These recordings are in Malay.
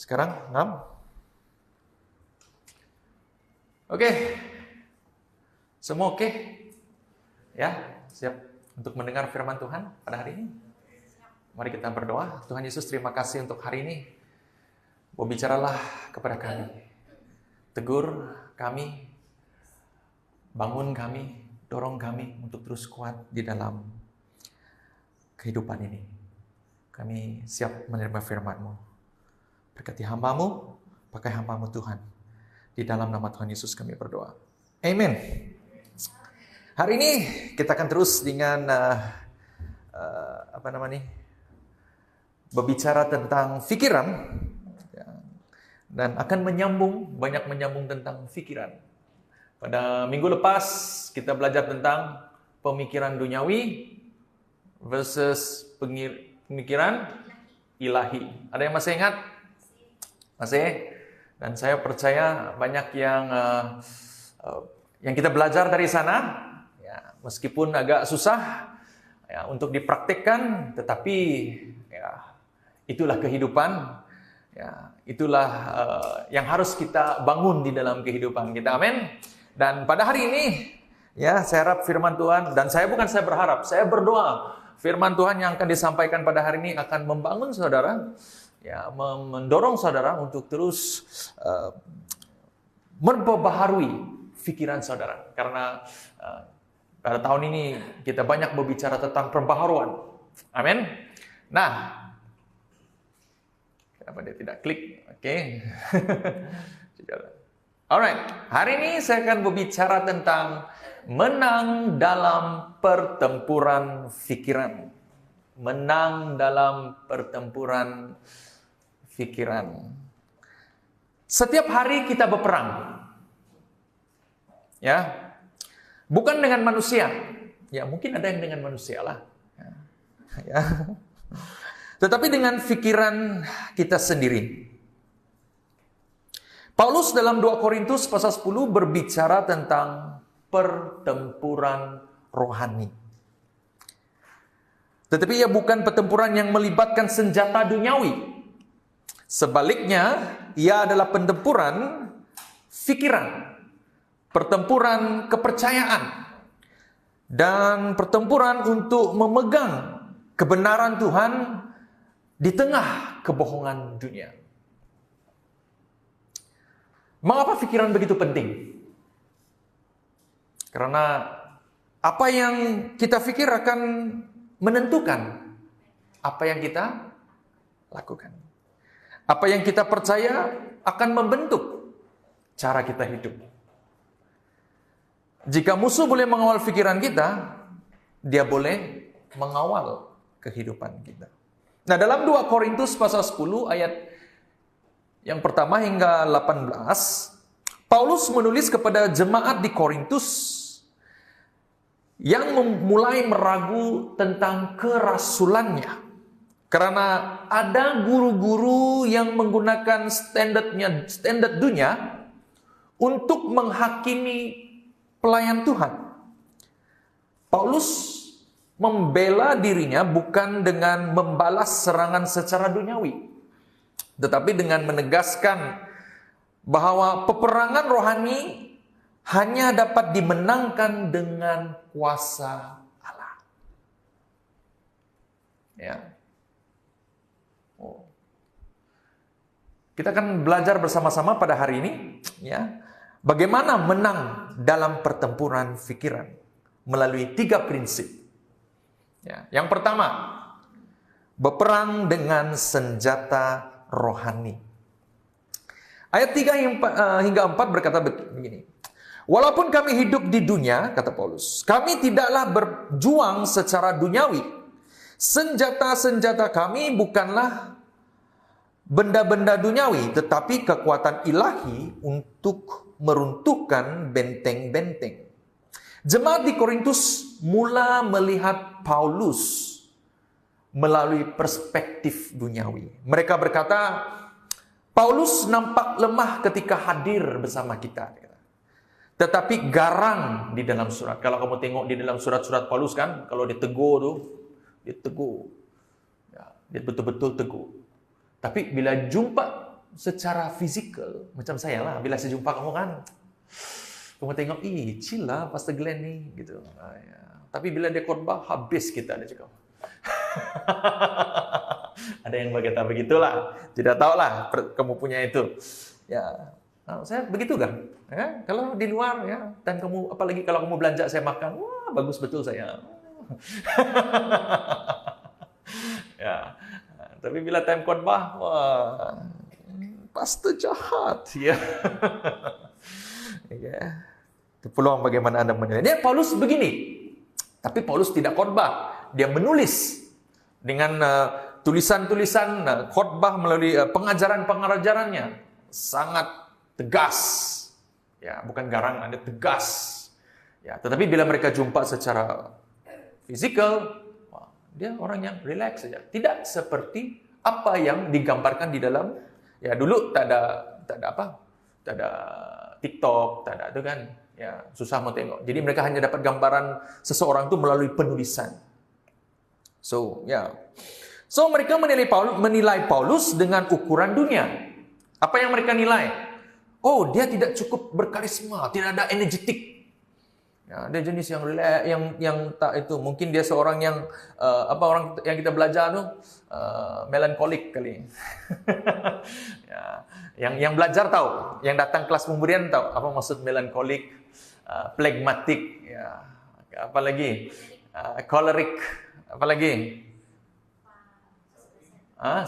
Sekarang 6. Oke. Semua oke? Ya, siap untuk mendengar firman Tuhan pada hari ini? Mari kita berdoa. Tuhan Yesus, terima kasih untuk hari ini. Berbicaralah kepada kami. Tegur kami, bangun kami, dorong kami untuk terus kuat di dalam kehidupan ini. Kami siap menerima firman-Mu. Berkati hamba-Mu, pakai hamba-Mu Tuhan. Di dalam nama Tuhan Yesus kami berdoa. Amin. Hari ini kita akan terus dengan berbicara tentang pikiran, dan akan banyak menyambung tentang pikiran. Pada minggu lepas kita belajar tentang pemikiran duniawi versus pemikiran ilahi. Ada yang masih ingat? Masih? Dan saya percaya banyak yang kita belajar dari sana, ya, meskipun agak susah ya, untuk dipraktikkan, tetapi ya, itulah kehidupan. Ya, itulah yang harus kita bangun di dalam kehidupan kita. Amin. Dan pada hari ini, ya, saya harap firman Tuhan, dan saya berharap, saya berdoa firman Tuhan yang akan disampaikan pada hari ini akan membangun saudara, ya, mendorong saudara untuk terus memperbaharui pikiran saudara. Karena pada tahun ini kita banyak berbicara tentang pembaharuan. Amin. Nah, kenapa dia tidak klik? Oke. Alright, hari ini saya akan berbicara tentang menang dalam pertempuran pikiran. Menang dalam pertempuran pikiran. Setiap hari kita berperang. Ya. Bukan dengan manusia. Ya, mungkin ada yang dengan manusia lah. Ya. Tetapi dengan pikiran kita sendiri. Paulus dalam 2 Korintus pasal 10 berbicara tentang pertempuran rohani. Tetapi ia bukan pertempuran yang melibatkan senjata duniawi. Sebaliknya, ia adalah pertempuran pikiran, pertempuran kepercayaan, dan pertempuran untuk memegang kebenaran Tuhan di tengah kebohongan dunia. Mengapa pikiran begitu penting? Karena apa yang kita pikir akan menentukan apa yang kita lakukan. Apa yang kita percaya akan membentuk cara kita hidup. Jika musuh boleh mengawal pikiran kita, dia boleh mengawal kehidupan kita. Nah, dalam 2 Korintus pasal 10 ayat yang pertama hingga 18, Paulus menulis kepada jemaat di Korintus yang mulai meragu tentang kerasulannya. Karena ada guru-guru yang menggunakan standar dunia untuk menghakimi pelayan Tuhan. Paulus membela dirinya bukan dengan membalas serangan secara duniawi, tetapi dengan menegaskan bahwa peperangan rohani hanya dapat dimenangkan dengan kuasa Allah. Ya. Kita akan belajar bersama-sama pada hari ini, ya, bagaimana menang dalam pertempuran pikiran melalui 3 prinsip. Ya, yang pertama, berperang dengan senjata rohani. Ayat 3 hingga 4 berkata begini. Walaupun kami hidup di dunia, kata Paulus, kami tidaklah berjuang secara duniawi. Senjata-senjata kami bukanlah benda-benda duniawi, tetapi kekuatan ilahi untuk meruntuhkan benteng-benteng. Jemaat di Korintus mula melihat Paulus melalui perspektif duniawi. Mereka berkata, Paulus nampak lemah ketika hadir bersama kita. Tetapi garang di dalam surat. Kalau kamu tengok di dalam surat-surat Paulus kan, kalau ditegur tuh, dia tegur. Ya, dia betul-betul tegur. Tapi bila jumpa secara fisikal macam saya lah. Bila saya jumpa kamu kan, kamu tengok, chill lah Pastor Glenn nih, gitu. Ya. Tapi bila dia khotbah, habis kita, dia cakap. Ada yang berkata begitulah. Tidak tahulah kamu punya itu. Ya, saya begitu kan. Ya, kalau di luar ya, dan kamu, apalagi kalau kamu belanja saya makan, wah bagus betul saya. Ya, tapi bila time khotbah, wah, pastor jahat, ya. Ya. Itu peluang bagaimana Anda menilai. Dia Paulus begini. Tapi Paulus tidak khotbah. Dia menulis dengan tulisan-tulisan khotbah melalui pengajaran-pengajarannya sangat tegas. Ya, bukan garang, ada tegas. Ya, tetapi bila mereka jumpa secara fisikal, dia orang yang relax saja. Tidak seperti apa yang digambarkan di dalam, ya dulu tak ada TikTok, tak ada itu kan. Ya, susah mau tengok. Jadi mereka hanya dapat gambaran seseorang itu melalui penulisan. So, mereka menilai Paulus dengan ukuran dunia. Apa yang mereka nilai? Oh, dia tidak cukup berkarisma, tidak ada energetik. Ya, dia jenis yang relax, yang tak itu. Mungkin dia seorang yang orang yang kita belajar tuh melankolik kali. Ya, yang belajar tahu, yang datang kelas pemberian tahu apa maksud melankolik, phlegmatik, ya, apa lagi, choleric, apa lagi,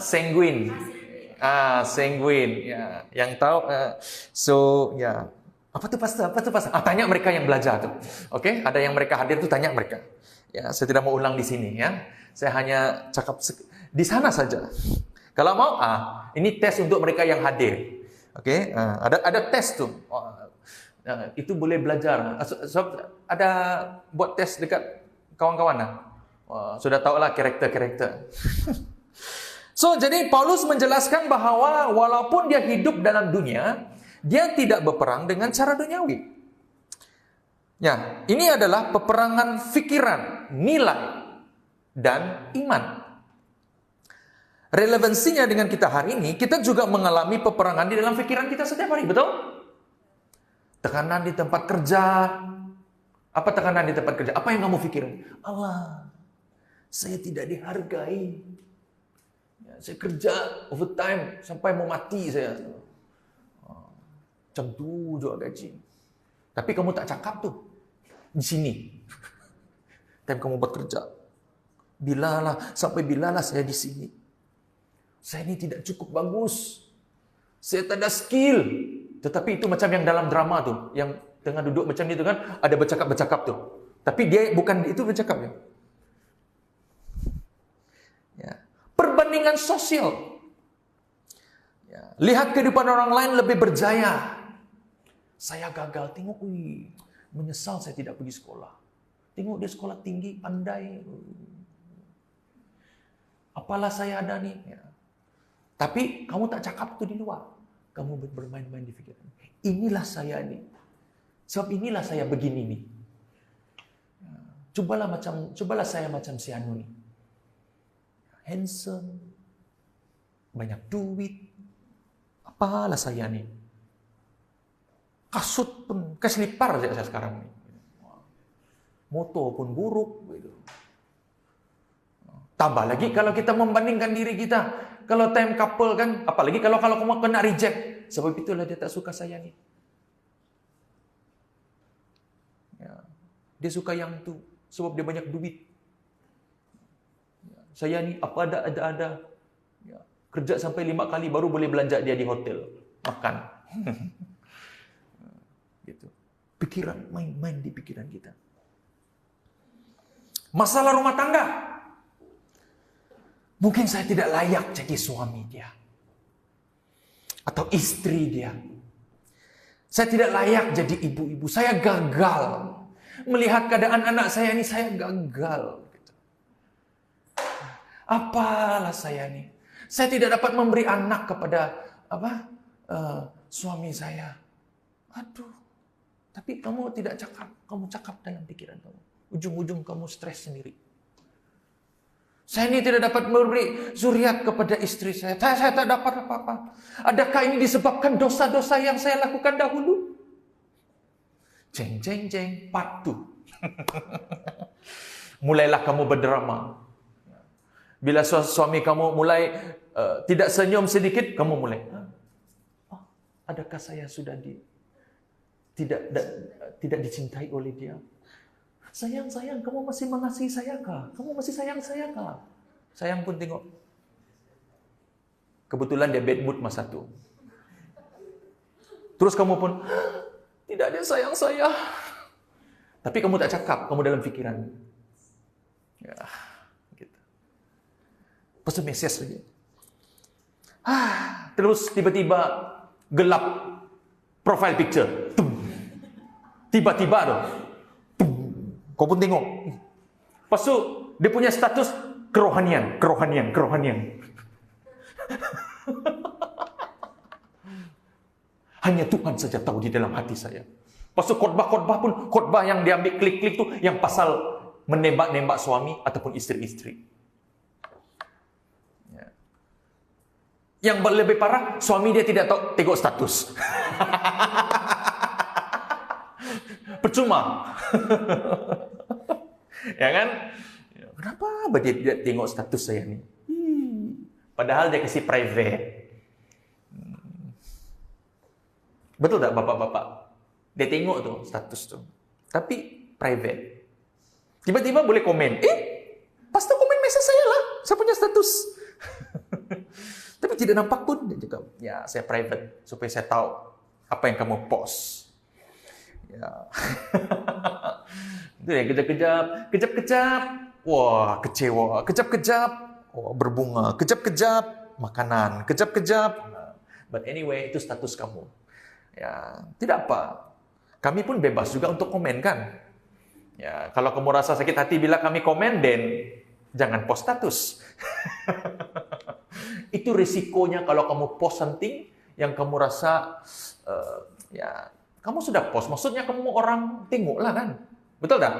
sanguine, sanguine, ya, yang tahu. Ya. Apa tuh pastor? Tanya mereka yang belajar tuh. Oke, ada yang mereka hadir tuh, tanya mereka. Ya, saya tidak mau ulang di sini ya. Saya hanya cakap di sana saja. Kalau mau, ini tes untuk mereka yang hadir. Oke, ada tes tuh. Itu boleh belajar. Ada buat tes dekat kawan-kawan. Sudah tahulah karakter-karakter. So, jadi Paulus menjelaskan bahwa walaupun dia hidup dalam dunia, dia tidak berperang dengan cara duniawi. Ya, ini adalah peperangan fikiran, nilai, dan iman. Relevansinya dengan kita hari ini, kita juga mengalami peperangan di dalam pikiran kita setiap hari, betul? Tekanan di tempat kerja. Apa tekanan di tempat kerja? Apa yang kamu pikirin? Allah, saya tidak dihargai. Ya, saya kerja overtime sampai mau mati saya. Macam tu juga gaji. Tapi kamu tak cakap tuh. Di sini. Time kamu bekerja. Sampai bilalah saya di sini. Saya ini tidak cukup bagus. Saya tak ada skill. Tetapi itu macam yang dalam drama tuh. Yang tengah duduk macam itu kan. Ada bercakap-bercakap tuh. Tapi dia bukan itu bercakap ya. Perbandingan sosial. Ya. Lihat kehidupan orang lain lebih berjaya. Saya gagal, tengok, menyesal saya tidak pergi sekolah. Tengok dia sekolah tinggi, pandai. Apalah saya ada nih. Ya. Tapi kamu tak cakap tuh di luar. Kamu bermain-main di pikiran. Inilah saya nih. Sebab inilah saya begini nih. Ya. Cobalah saya macam si Anu nih. Handsome. Banyak duit. Apalah saya nih. Kasut pun keselipar saya sekarang ini. Moto pun buruk. Tambah lagi kalau kita membandingkan diri kita. Kalau time couple kan, apalagi kalau kamu kena reject. Sebab itulah dia tak suka saya nih. Ya. Dia suka yang tu. Sebab dia banyak duit. Ya. Saya nih apa ada. Ya. Kerja sampai 5 kali baru boleh belanja dia di hotel. Makan. Gitu. Pikiran, main-main di pikiran kita. Masalah rumah tangga. Mungkin saya tidak layak jadi suami dia. Atau istri dia. Saya tidak layak jadi ibu-ibu. Saya gagal. Melihat keadaan anak saya ini, saya gagal. Gitu. Apalah saya ini. Saya tidak dapat memberi anak kepada suami saya. Aduh. Tapi kamu tidak cakap, kamu cakap dalam pikiran kamu. Ujung-ujung kamu stres sendiri. Saya ini tidak dapat memberi zuriat kepada istri saya. Saya tak dapat apa-apa. Adakah ini disebabkan dosa-dosa yang saya lakukan dahulu? Jeng, jeng, jeng, patu. Mulailah kamu berdrama. Bila suami kamu mulai tidak senyum sedikit, kamu mulai. Adakah saya sudah tidak dicintai oleh dia? Sayang, kamu masih mengasihi saya kah? Kamu masih sayang saya kah? Sayang pun tengok. Kebetulan dia bad mood masa itu. Terus kamu pun, tidak ada sayang saya. Tapi kamu tak cakap, kamu dalam fikiran. Ya, gitu. Pasal mesej saja. Terus tiba-tiba gelap profile picture. Tiba-tiba tu. Kau pun tengok. Lepas tu, dia punya status kerohanian. Hanya Tuhan saja tahu di dalam hati saya. Lepas tu khotbah-khotbah pun, khotbah yang diambil klik-klik tu, yang pasal menembak-nembak suami ataupun isteri-isteri. Ya. Yang lebih parah, suami dia tidak tahu tengok status. Percuma. Ya kan? Kenapa dia tidak tengok status saya ni? Padahal dia kasih private. Betul tak bapak-bapak? Dia tengok tu status tu. Tapi private. Tiba-tiba boleh komen. Pastor komen mesej saya lah. Saya punya status. Tapi tidak nampak pun. Dia cakap, ya saya private. Supaya saya tahu apa yang kamu post. Ya. Itu ya, kejap-kejap. Wah, kecewa. Kejap-kejap. Wah, berbunga. Kejap-kejap. Makanan. Kejap-kejap. But anyway, itu status kamu. Ya, tidak apa. Kami pun bebas juga untuk komen kan. Ya, kalau kamu rasa sakit hati bila kami komen, then jangan post status. Itu risikonya kalau kamu post something yang kamu rasa ya kamu sudah post, maksudnya kamu orang tengok lah kan. Betul tak?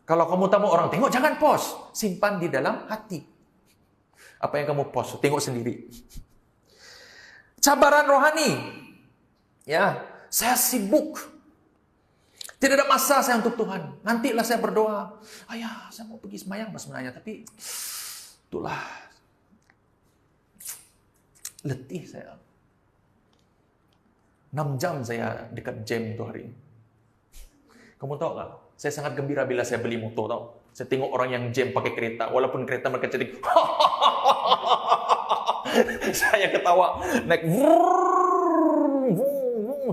Kalau kamu tak mau orang tengok, jangan post. Simpan di dalam hati. Apa yang kamu post, tengok sendiri. Cabaran rohani. Ya, saya sibuk. Tidak ada masa saya untuk Tuhan. Nantilah saya berdoa. Ayah, saya mau pergi sembahyang sebenarnya, tapi itulah letih saya. 6 jam saya dekat jam tu hari. Kamu tahu tak? Saya sangat gembira bila saya beli motor tahu. Saya tengok orang yang jam pakai kereta, walaupun kereta mereka cantik. Saya ketawa naik.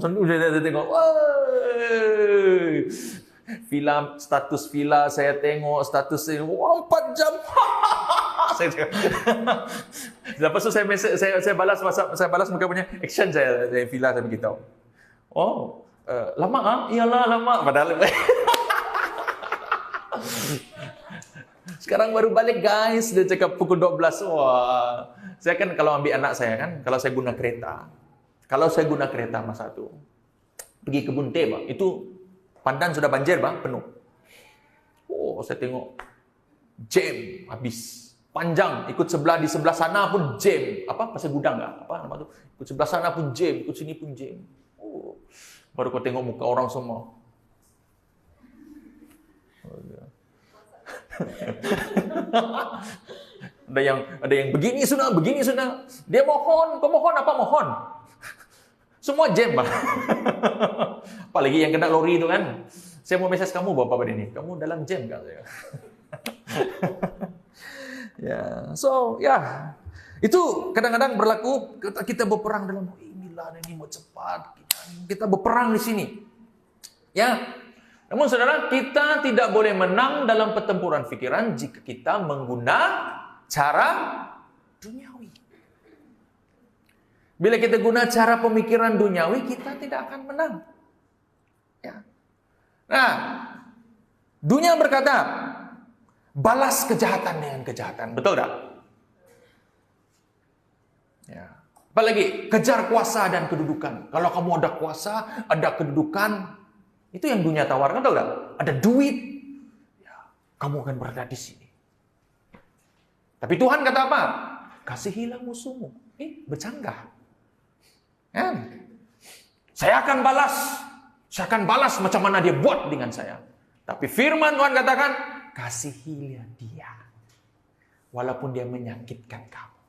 Sambil saya tengok. Status villa saya tengok, status saya 4 jam. Saya cakap. Lepas tu saya balas mereka punya action saya villa saya beritahu. Oh, lama ah? Iyalah lama padahal. Sekarang baru balik guys, dia cakap pukul 12. Wah. Saya kan kalau ambil anak saya kan, kalau saya guna kereta. Kalau saya guna kereta masa tu pergi ke Bunte, Bang. Itu Pandan sudah banjir, Bang, penuh. Oh, saya tengok jam habis. Panjang, ikut di sebelah sana pun jam. Apa? Pasar Gudang enggak? Apa nama tu? Ikut sebelah sana pun jam, ikut sini pun jam. Oh. Baru kau tengok muka orang semua. Oh, ya. ada yang begini sudah. Dia mohon, kau mohon apa mohon? Semua jam, Bang. Apalagi yang kena lori itu kan. Saya mau mesej kamu Bapak ini. Kamu dalam jam kan saya. Ya, so ya. Itu kadang-kadang berlaku kita berperang dalam Milan ini mau cepat. Kita berperang di sini. Ya. Namun saudara, kita tidak boleh menang dalam pertempuran pikiran jika kita menggunakan cara duniawi. Bila kita guna cara pemikiran duniawi, kita tidak akan menang. Ya. Nah, dunia berkata, balas kejahatan dengan kejahatan. Betul tak? Ya. Apalagi, kejar kuasa dan kedudukan. Kalau kamu ada kuasa, ada kedudukan, itu yang dunia tawarkan, tahu tak? Ada duit, ya, kamu akan berada di sini. Tapi Tuhan kata apa? Kasihilah musuhmu. Bercanggah. Saya akan balas. Saya akan balas macam mana dia buat dengan saya. Tapi firman Tuhan katakan, kasihilah dia. Walaupun dia menyakitkan kamu.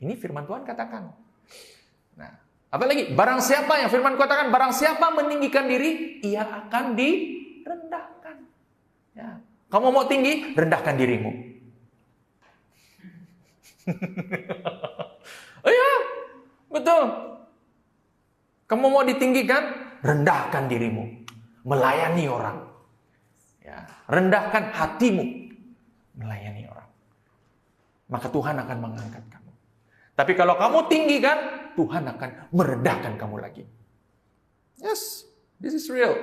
Ini firman Tuhan katakan. Nah, apa lagi? Barang siapa yang firman katakan, barang siapa meninggikan diri, ia akan direndahkan. Ya. Kamu mau tinggi, rendahkan dirimu. Oh ya, betul. Kamu mau ditinggikan, rendahkan dirimu. Melayani orang. Ya. Rendahkan hatimu. Melayani orang. Maka Tuhan akan mengangkat kamu. Tapi kalau kamu tinggikan, Tuhan akan merendahkan kamu lagi. Yes, this is real.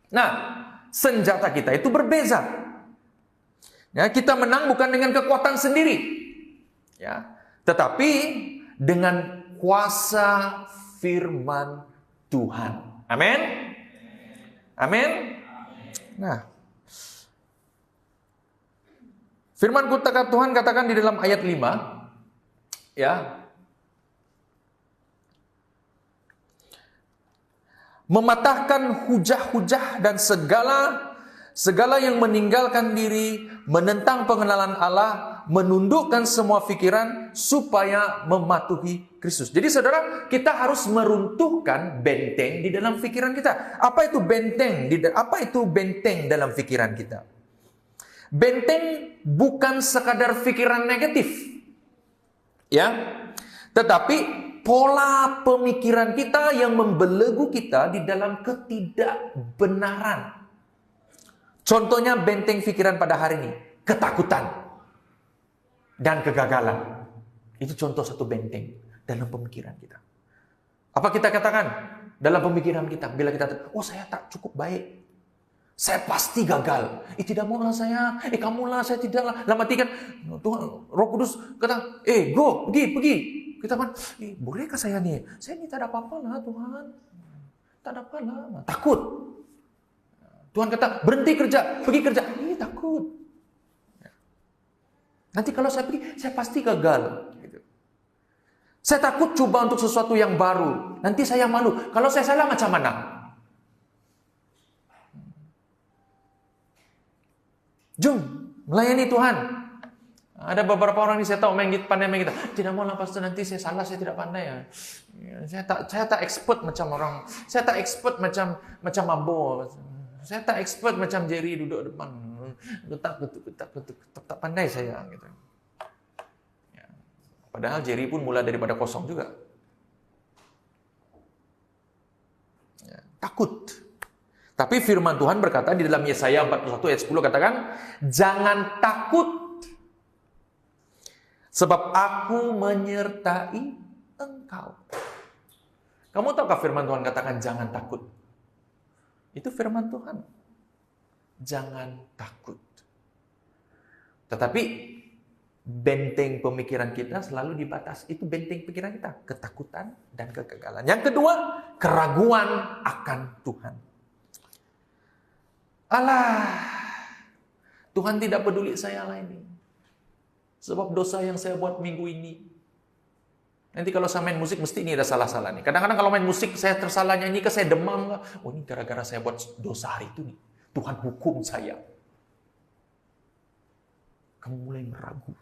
Nah, senjata kita itu berbeza. Ya, kita menang bukan dengan kekuatan sendiri. Ya, tetapi dengan kuasa firman Tuhan. Amin. Amin. Nah, firman Tuhan katakan di dalam ayat 5, ya, mematahkan hujah-hujah dan segala yang meninggalkan diri, menentang pengenalan Allah, menundukkan semua pikiran supaya mematuhi Kristus. Jadi saudara, kita harus meruntuhkan benteng di dalam pikiran kita. Apa itu benteng? Apa itu benteng dalam pikiran kita? Benteng bukan sekadar pikiran negatif. Ya, tetapi pola pemikiran kita yang membelenggu kita di dalam ketidakbenaran. Contohnya benteng pikiran pada hari ini, ketakutan dan kegagalan. Itu contoh satu benteng dalam pemikiran kita. Apa kita katakan dalam pemikiran kita? Bila kita, saya tak cukup baik, saya pasti gagal. Tidak maulah saya. Kamulah, saya tidaklah. Dalam arti kan, Tuhan, Roh Kudus kata, go, pergi. Kita kan, bolehkah saya nih? Saya ini tak ada apa-apa lah Tuhan. Tak ada apa lah. Takut. Tuhan kata, berhenti kerja, pergi kerja. Takut. Nanti kalau saya pergi, saya pasti gagal. Saya takut coba untuk sesuatu yang baru. Nanti saya malu. Kalau saya salah macam mana? Jom, melayani Tuhan. Ada beberapa orang ini saya tahu pandai main gitar. Tidak mau lah pastor, nanti saya salah, saya tidak pandai ya. Saya tak expert macam orang. Saya tak expert macam Abo. Saya tak expert macam Jerry duduk depan. Getak. Tak pandai saya gitu. Ya. Padahal Jerry pun mula daripada kosong juga. Ya. Takut. Tapi firman Tuhan berkata di dalam Yesaya 41 ayat 10 katakan, jangan takut, sebab aku menyertai engkau. Kamu tahukah firman Tuhan katakan jangan takut? Itu firman Tuhan. Jangan takut. Tetapi benteng pemikiran kita selalu dibatas. Itu benteng pikiran kita, ketakutan dan kegagalan. Yang kedua, keraguan akan Tuhan. Alah, Tuhan tidak peduli saya lah ini. Sebab dosa yang saya buat minggu ini. Nanti kalau saya main musik, mesti ini ada salah-salah nih. Kadang-kadang kalau main musik, saya tersalah nyanyi, saya demam. Ini gara-gara saya buat dosa hari itu nih. Tuhan hukum saya. Kamu mulai meragu.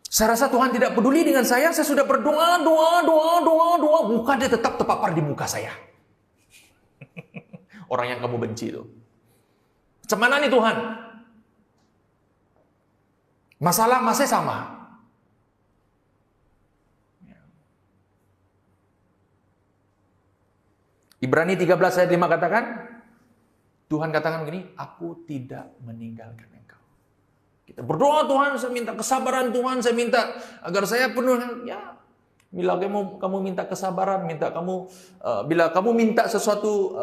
Saya rasa Tuhan tidak peduli dengan saya sudah berdoa, muka dia tetap terpapar di muka saya. Orang yang kamu benci itu. Macam mana nih Tuhan? Masalah masih sama. Ibrani 13 ayat 5 katakan, Tuhan katakan begini, aku tidak meninggalkan engkau. Kita berdoa, Tuhan, saya minta kesabaran, Tuhan, saya minta agar saya penuh. Ya, bila kamu minta kesabaran, bila kamu minta sesuatu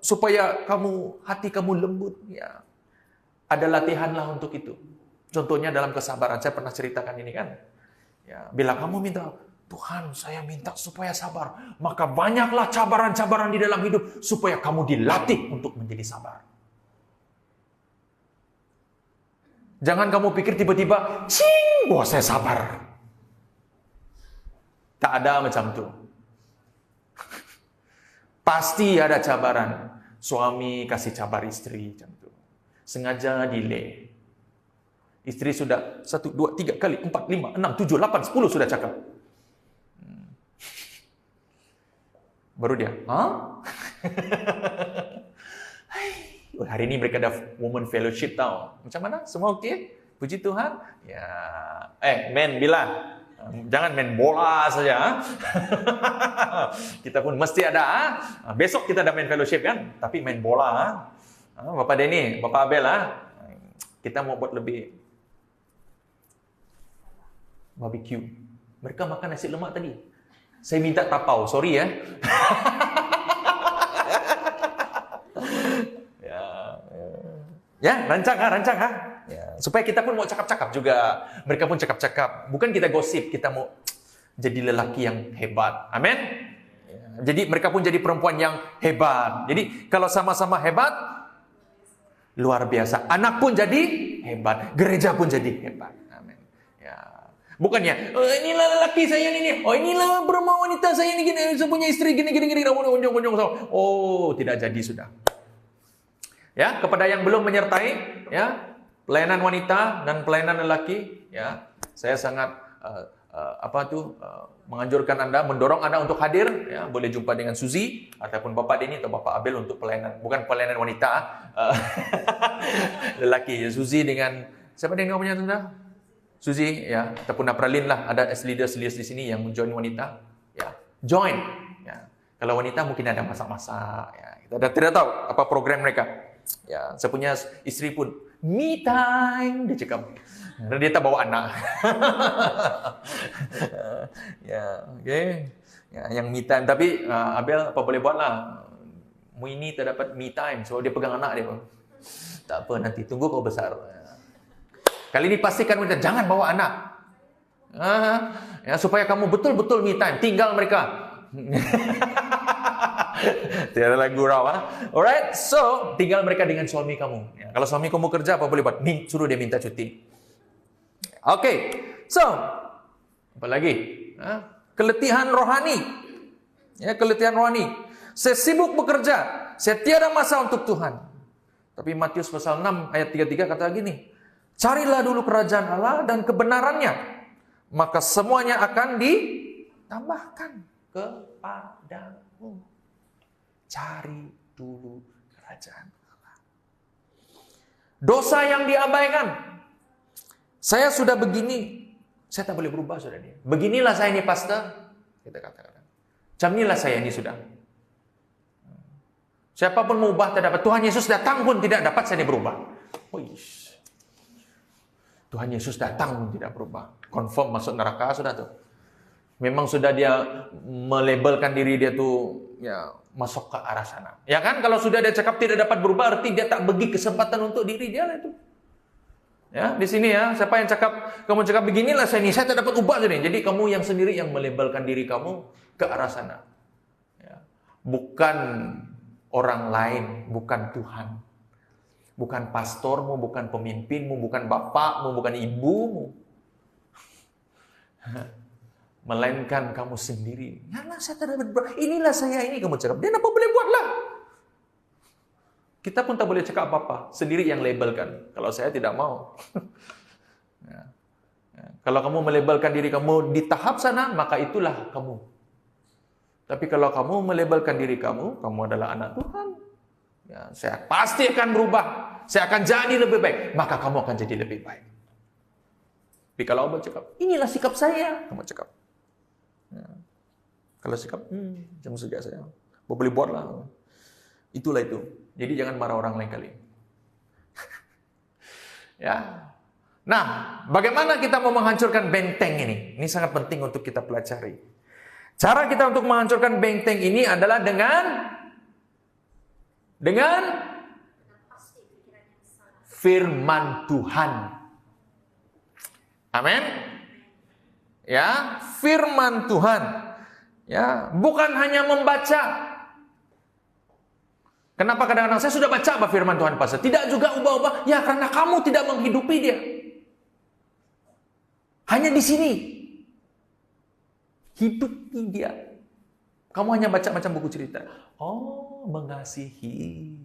supaya hati kamu lembut, ya, ada latihanlah untuk itu. Contohnya dalam kesabaran, saya pernah ceritakan ini kan. Ya, bila kamu minta, Tuhan, saya minta supaya sabar. Maka banyaklah cabaran-cabaran di dalam hidup supaya kamu dilatih untuk menjadi sabar. Jangan kamu pikir tiba-tiba, cing, wah saya sabar. Tak ada macam itu. Pasti ada cabaran. Suami kasih cabar istri macam itu. Sengaja delay. Istri sudah 1, 2, 3 kali, 4, 5, 6, 7, 8, 10 sudah cakap. Baru dia, hah? Hari ini mereka ada woman fellowship tau. Macam mana? Semua okey? Puji Tuhan. Ya, men bila. Jangan main bola saja. Kita pun mesti ada. Besok kita ada main fellowship kan? Tapi main bola. Bapak Denny, Bapak Abel, kita mau buat lebih barbecue. Mereka makan nasi lemak tadi. Saya minta tapau, sorry ya. Ya, rancang. Ya, supaya kita pun mau cakap-cakap juga. Mereka pun cakap-cakap. Bukan kita gosip, kita mau jadi lelaki yang hebat. Amin. Ya, jadi mereka pun jadi perempuan yang hebat. Jadi kalau sama-sama hebat, luar biasa. Anak pun jadi hebat. Gereja pun jadi hebat. Amin. Ya. Bukannya, inilah lelaki saya ini. Oh, inilah perempuan wanita saya ini. Saya punya istri gini. Oh, tidak jadi sudah. Ya, kepada yang belum menyertai, ya, pelayanan wanita dan pelayanan lelaki, ya, saya sangat menganjurkan Anda, mendorong Anda untuk hadir, ya, boleh jumpa dengan Suzy ataupun Bapak Denny atau Bapak Abel untuk pelayanan, bukan pelayanan wanita, lelaki, ya, Suzy dengan siapa yang punya Tunda? Suzy, ya, ataupun Apralin lah, ada leaders di sini yang join wanita, ya, join, ya. Kalau wanita mungkin ada masak-masak, ya, kita tidak tahu apa program mereka. Ya, saya punya istri pun me time, dia cakap. Dan dia tak bawa anak. Ya, okey. Ya, yang me time, tapi Abel apa boleh buatlah. Mu ini tak dapat me time, so dia pegang anak dia pun. Tak apa, nanti tunggu kau besar. Kali ini pastikan kita jangan bawa anak. Ya, supaya kamu betul-betul me time, tinggal mereka. Tiada lagu gurau. Alright, so tinggal mereka dengan suami kamu. Ya, kalau suami kamu kerja apa boleh buat? Suruh dia minta cuti. Okay, so apa lagi? Keletihan rohani. Ya, keletihan rohani. Saya sibuk bekerja, saya tiada masa untuk Tuhan. Tapi Matius pasal 6 ayat 33 kata gini, carilah dulu kerajaan Allah dan kebenarannya, maka semuanya akan ditambahkan kepadamu. Cari dulu kerajaan Allah. Dosa yang diabaikan. Saya sudah begini, saya tak boleh berubah sudah dia. Beginilah saya ini pastor, kita katakan. Macam inilah saya ini sudah. Siapapun mau ubah tak dapat. Tuhan Yesus datang pun tidak dapat saya ini berubah. Tuhan Yesus datang pun tidak berubah. Confirm masuk neraka sudah tuh. Memang sudah dia melabelkan diri dia tuh, ya, masuk ke arah sana. Ya kan? Kalau sudah dia cakap tidak dapat berubah, arti dia tak bagi kesempatan untuk diri dia lah itu. Ya, di sini ya, siapa yang cakap, kamu cakap beginilah saya ini, saya tak dapat ubah sini. Jadi kamu yang sendiri yang melabelkan diri kamu ke arah sana. Ya. Bukan orang lain, bukan Tuhan. Bukan pastormu, bukan pemimpinmu, bukan bapakmu, bukan ibumu. Melainkan kamu sendiri. Yalah, saya tak dapat berubah. Inilah saya ini, kamu cakap. Dia apa boleh buatlah. Kita pun tak boleh cakap apa-apa. Sendiri yang labelkan. Kalau saya tidak mau. Ya. Ya. Kalau kamu melabelkan diri kamu di tahap sana, maka itulah kamu. Tapi kalau kamu melabelkan diri kamu adalah anak Tuhan. Ya, saya pasti akan berubah. Saya akan jadi lebih baik. Maka kamu akan jadi lebih baik. Tapi kalau Allah cakap, inilah sikap saya. Kamu cakap. Ya. Kalau sikap, jangan sejak saya. Boleh buatlah. Itulah itu. Jadi jangan marah orang lain kali. Ya. Nah, bagaimana kita mau menghancurkan benteng ini? Ini sangat penting untuk kita pelajari. Cara kita untuk menghancurkan benteng ini adalah dengan firman Tuhan. Amin. ya, firman Tuhan. Ya, bukan hanya membaca. Kenapa kadang-kadang saya sudah baca apa firman Tuhan, Pastor? Tidak juga ubah-ubah. Ya, karena kamu tidak menghidupi dia. Hanya di sini. Hidupi dia. Kamu hanya baca macam buku cerita. Oh, mengasihi.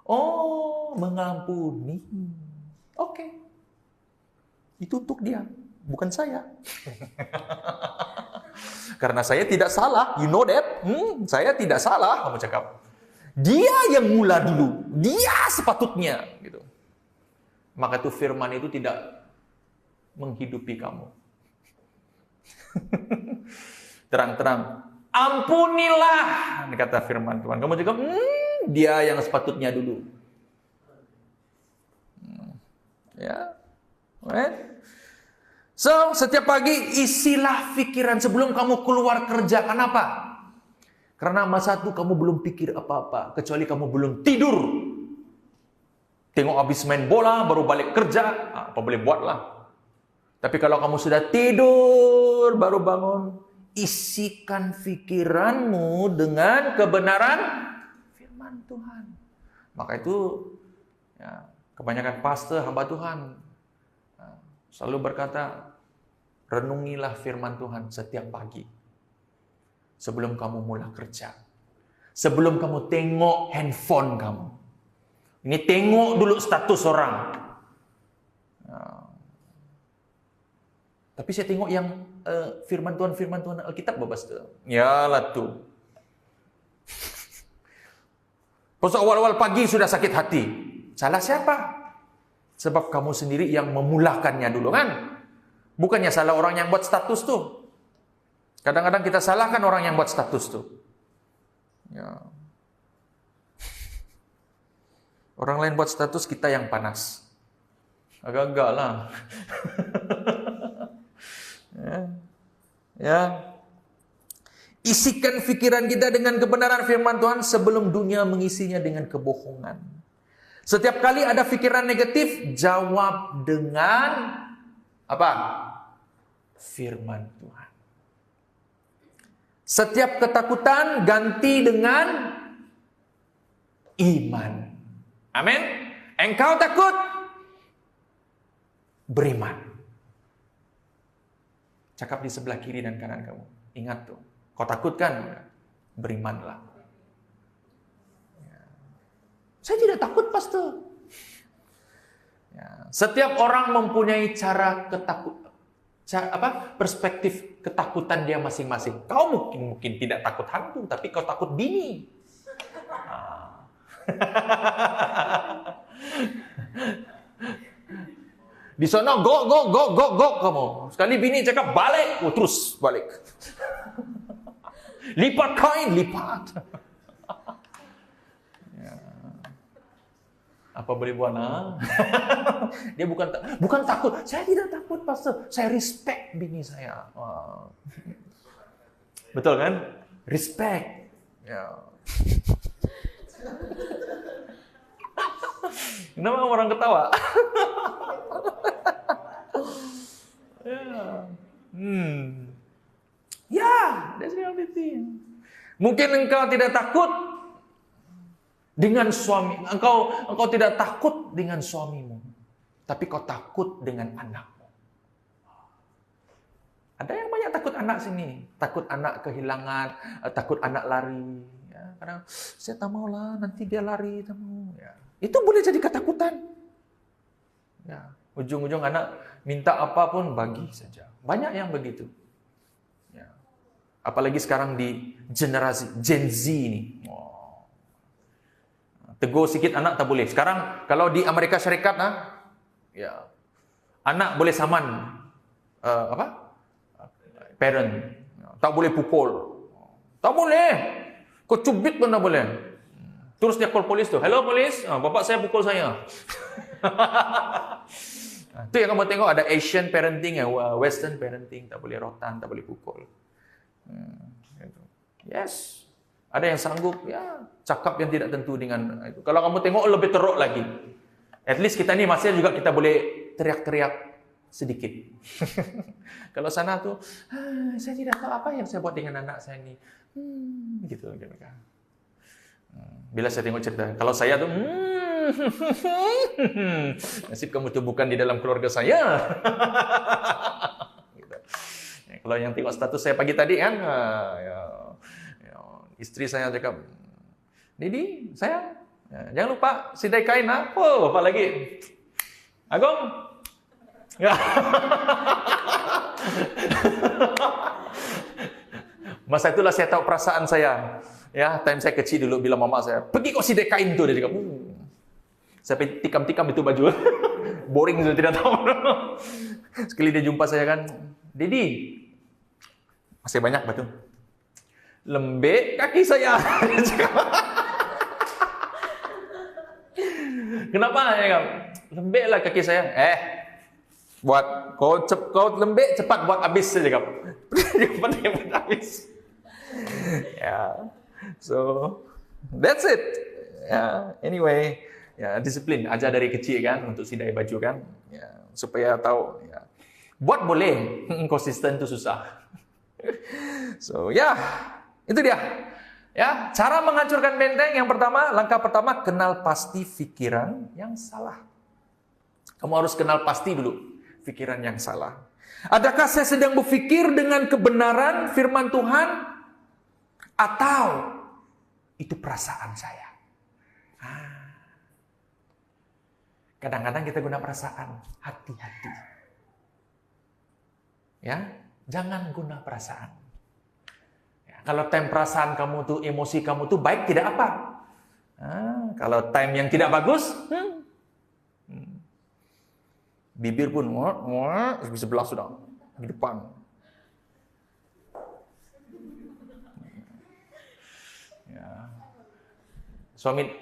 Oh, mengampuni. Oke. Itu untuk dia, bukan saya. Karena saya tidak salah, you know that. Saya tidak salah, kamu cakap. Dia yang mula dulu, dia sepatutnya, gitu. Maka itu firman itu tidak menghidupi kamu. Terang-terang, ampunilah, kata firman Tuhan. Kamu juga, dia yang sepatutnya dulu. Ya, right? So, setiap pagi isilah pikiran sebelum kamu keluar kerja. Kenapa? Karena masa itu kamu belum pikir apa-apa, kecuali kamu belum tidur. Tengok habis main bola, baru balik kerja, apa boleh buatlah. Tapi kalau kamu sudah tidur, baru bangun, isikan pikiranmu dengan kebenaran firman Tuhan. Maka itu, ya, kebanyakan pastor, hamba Tuhan, selalu berkata, renungilah firman Tuhan setiap pagi. Sebelum kamu mulai kerja. Sebelum kamu tengok handphone kamu. Ini tengok dulu status orang. Tapi saya tengok yang firman Tuhan Alkitab, Bapak. Yalah tuh. Pas awal-awal pagi sudah sakit hati. Salah siapa? Sebab kamu sendiri yang memulakannya dulu kan? Bukannya salah orang yang buat status tuh. Kadang-kadang kita salahkan orang yang buat status tuh. Ya. Orang lain buat status, kita yang panas. Agak-agak lah. Ya. Isikan pikiran kita dengan kebenaran firman Tuhan sebelum dunia mengisinya dengan kebohongan. Setiap kali ada pikiran negatif, jawab dengan apa? Firman Tuhan. Setiap ketakutan ganti dengan iman. Amin. Engkau takut, beriman. Cakap di sebelah kiri dan kanan kamu. Ingat tuh, kau takut kan? Berimanlah. Saya tidak takut, Pastor. Ya. Setiap orang mempunyai cara perspektif ketakutan dia masing-masing. Kau mungkin tidak takut hantu, tapi kau takut bini. Di sana go kamu. Sekali bini cakap balik, terus balik. Lipat kain, lipat. Apa boleh buat? Dia bukan takut. Saya tidak takut, Pastor. Saya respect bini saya. Wow. Betul kan? Respect. Ya. Kenapa orang ketawa? Ya, that's reality. Mungkin engkau tidak takut dengan suami, engkau tidak takut dengan suamimu, tapi kau takut dengan anakmu. Ada yang banyak takut anak sini, takut anak kehilangan, takut anak lari. Ya, kadang saya tak maulah nanti dia lari, tak mau. Ya. Itu boleh jadi ketakutan. Ya, ujung-ujung anak minta apapun bagi saja. Banyak yang begitu. Ya. Apalagi sekarang di generasi Gen Z ini. Tegur sikit anak tak boleh. Sekarang kalau di Amerika Syarikat, ya, anak boleh saman parent, tak boleh pukul, tak boleh. Kau cubit pun tak boleh. Terus dia call polis tu. Hello polis, bapak saya pukul saya. Itu yang kamu tengok ada Asian parenting, Western parenting, tak boleh rotan, tak boleh pukul. Yes. Ada yang sanggup, ya, cakap yang tidak tentu dengan itu. Kalau kamu tengok lebih teruk lagi. At least kita ni masih juga kita boleh teriak-teriak sedikit. Kalau sana tuh, saya tidak tahu apa yang saya buat dengan anak saya ini. Gitu kan. Bila saya tengok cerita, kalau saya tuh, nasib kamu tuh bukan di dalam keluarga saya. Gitu. Kalau yang tengok status saya pagi tadi kan, istri saya cakap, Didi, sayang, jangan lupa sidai kain, apa lagi? Agong, masa itulah saya tahu perasaan saya. Ya, time saya kecil dulu bila mama saya, pergi kau sidai kain tuh, dia cakap. Saya tikam-tikam itu baju. Boring sudah tidak tahu. Sekali dia jumpa saya kan, Didi, masih banyak batu. Lembek kaki saya. Kenapa ya? Lembeklah kaki saya. Buat kau lembek cepat buat habis saja kau. Cepat buat habis. Ya. So that's it. Ya, anyway, ya disiplin ajar dari kecil kan untuk sidai baju kan. Ya, supaya tahu ya. Buat boleh, konsisten itu susah. So, ya. Itu dia. Ya, cara menghancurkan benteng yang pertama, langkah pertama, kenal pasti pikiran yang salah. Kamu harus kenal pasti dulu pikiran yang salah. Adakah saya sedang berpikir dengan kebenaran firman Tuhan atau itu perasaan saya? Kadang-kadang kita guna perasaan, hati-hati. Ya, jangan guna perasaan. Kalau time perasaan kamu tuh, emosi kamu tuh baik, tidak apa. Kalau time yang tidak bagus, bibir pun di sebelah sudah, di depan. Ya.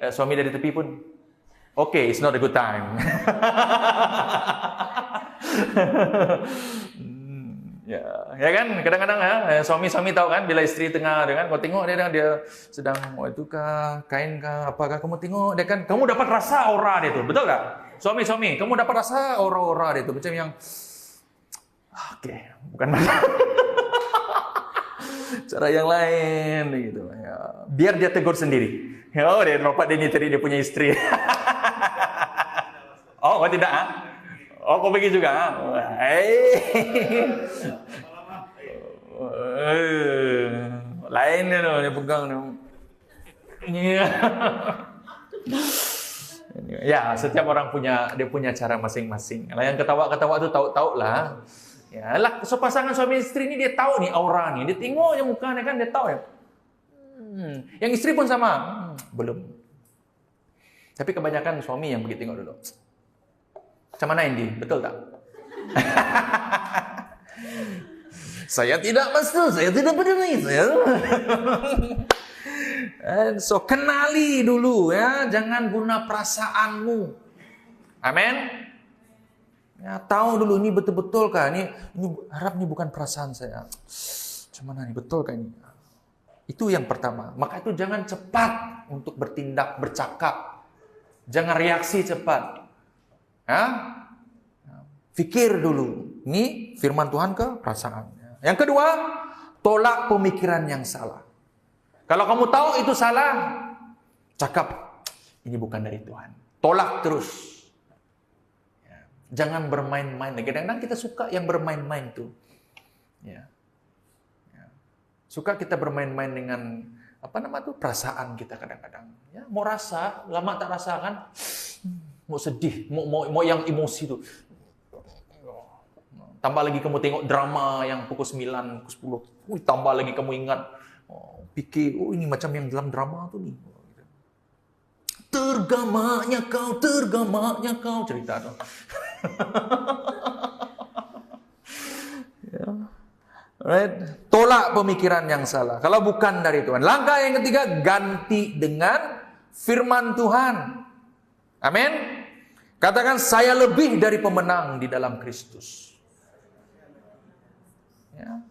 Suami dari tepi pun, okay, it's not a good time. Ya kan, kadang-kadang suami tahu kan bila istri tengah dengan kau tengok dia sedang itu kah, kain kah, apakah kamu tengok dia kan, kamu dapat rasa aura dia tu, betul tak? Suami, kamu dapat rasa aura dia tu macam yang bukan cara yang lain gitu ya. Biar dia tegur sendiri. Dia nampak dia nyetiri dia punya istri. Oh, tidak kau pergi juga. Lain dia pegang. Ya, setiap orang dia punya cara masing-masing. Kalau yang ketawa-ketawa itu tahu lah. Ya, lah pasangan suami istri ini dia tahu nih aura nih. Dia tengok je mukanya kan dia tahu ya. Yang istri pun sama. Belum. Tapi kebanyakan suami yang pergi tengok dulu. Macam mana Indi? Betul tak? Saya tidak maksud, saya tidak peduli. So kenali dulu ya, jangan guna perasaanmu. Amin. Ya, tahu dulu ini betul-betul kah? Ini harap ini bukan perasaan saya. Macam mana nih, betul kah ini? Itu yang pertama. Maka itu jangan cepat untuk bertindak, bercakap. Jangan reaksi cepat. Ya? Fikir dulu. Ini firman Tuhan ke perasaan. Yang kedua, tolak pemikiran yang salah. Kalau kamu tahu itu salah, cakap, ini bukan dari Tuhan. Tolak terus. Ya. Jangan bermain-main. Kadang-kadang kita suka yang bermain-main tuh. Ya. Ya. Suka kita bermain-main dengan perasaan kita kadang-kadang. Ya, mau rasa, lama tak rasa kan, mau sedih, mau yang emosi tuh. Tambah lagi kamu tengok drama yang pukul 9, pukul 10. Tambah lagi kamu ingat. Pikir, ini macam yang dalam drama tu ni. Tergamaknya kau cerita tu. Ya. Right? Tolak pemikiran yang salah. Kalau bukan dari Tuhan. Langkah yang ketiga, ganti dengan firman Tuhan. Amin. Katakan, saya lebih dari pemenang di dalam Kristus. Ya.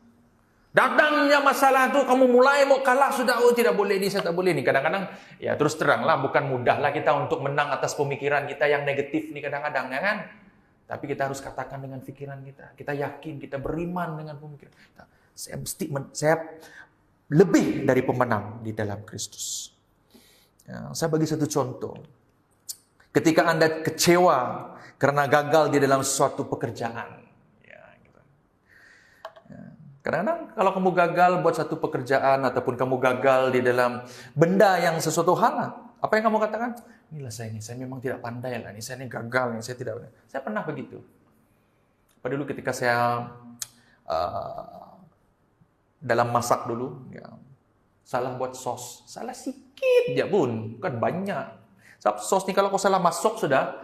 Datangnya masalah tu, kamu mulai mau kalah sudah, tidak boleh ni, saya tak boleh ni. Kadang-kadang, ya terus teranglah, bukan mudahlah kita untuk menang atas pemikiran kita yang negatif ni kadang-kadang, ya kan? Tapi kita harus katakan dengan pikiran kita. Kita yakin, kita beriman dengan pemikiran kita. Saya lebih dari pemenang di dalam Kristus. Ya, saya bagi satu contoh. Ketika Anda kecewa karena gagal di dalam suatu pekerjaan. Ya, gitu. Ya. Kadang-kadang kalau kamu gagal buat satu pekerjaan ataupun kamu gagal di dalam benda yang sesuatu hal, apa yang kamu katakan? Inilah saya memang tidak pandai lah, saya ini gagal, saya tidak pandai. Saya pernah begitu. Pada dulu ketika saya dalam masak dulu, ya, salah buat sos, salah sedikit ya bun, bukan banyak. Sebab sos ni kalau kau salah masuk sudah,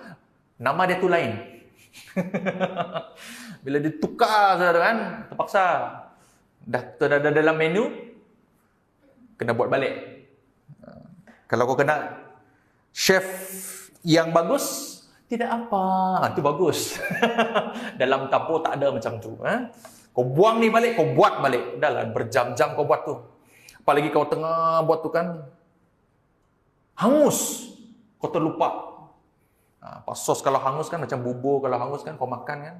nama dia tu lain. Bila ditukar saudara kan, terpaksa. Dah ada dalam menu, kena buat balik. Kalau kau kena chef yang bagus, tidak apa, itu bagus. Dalam dapur tak ada macam tu. Kau buang ni balik, kau buat balik. Dah lah berjam-jam kau buat tu. Apalagi kau tengah buat tu kan, hangus. Kau terlupa. Pas sos kalau hangus kan macam bubur, kalau hangus kan kau makan kan.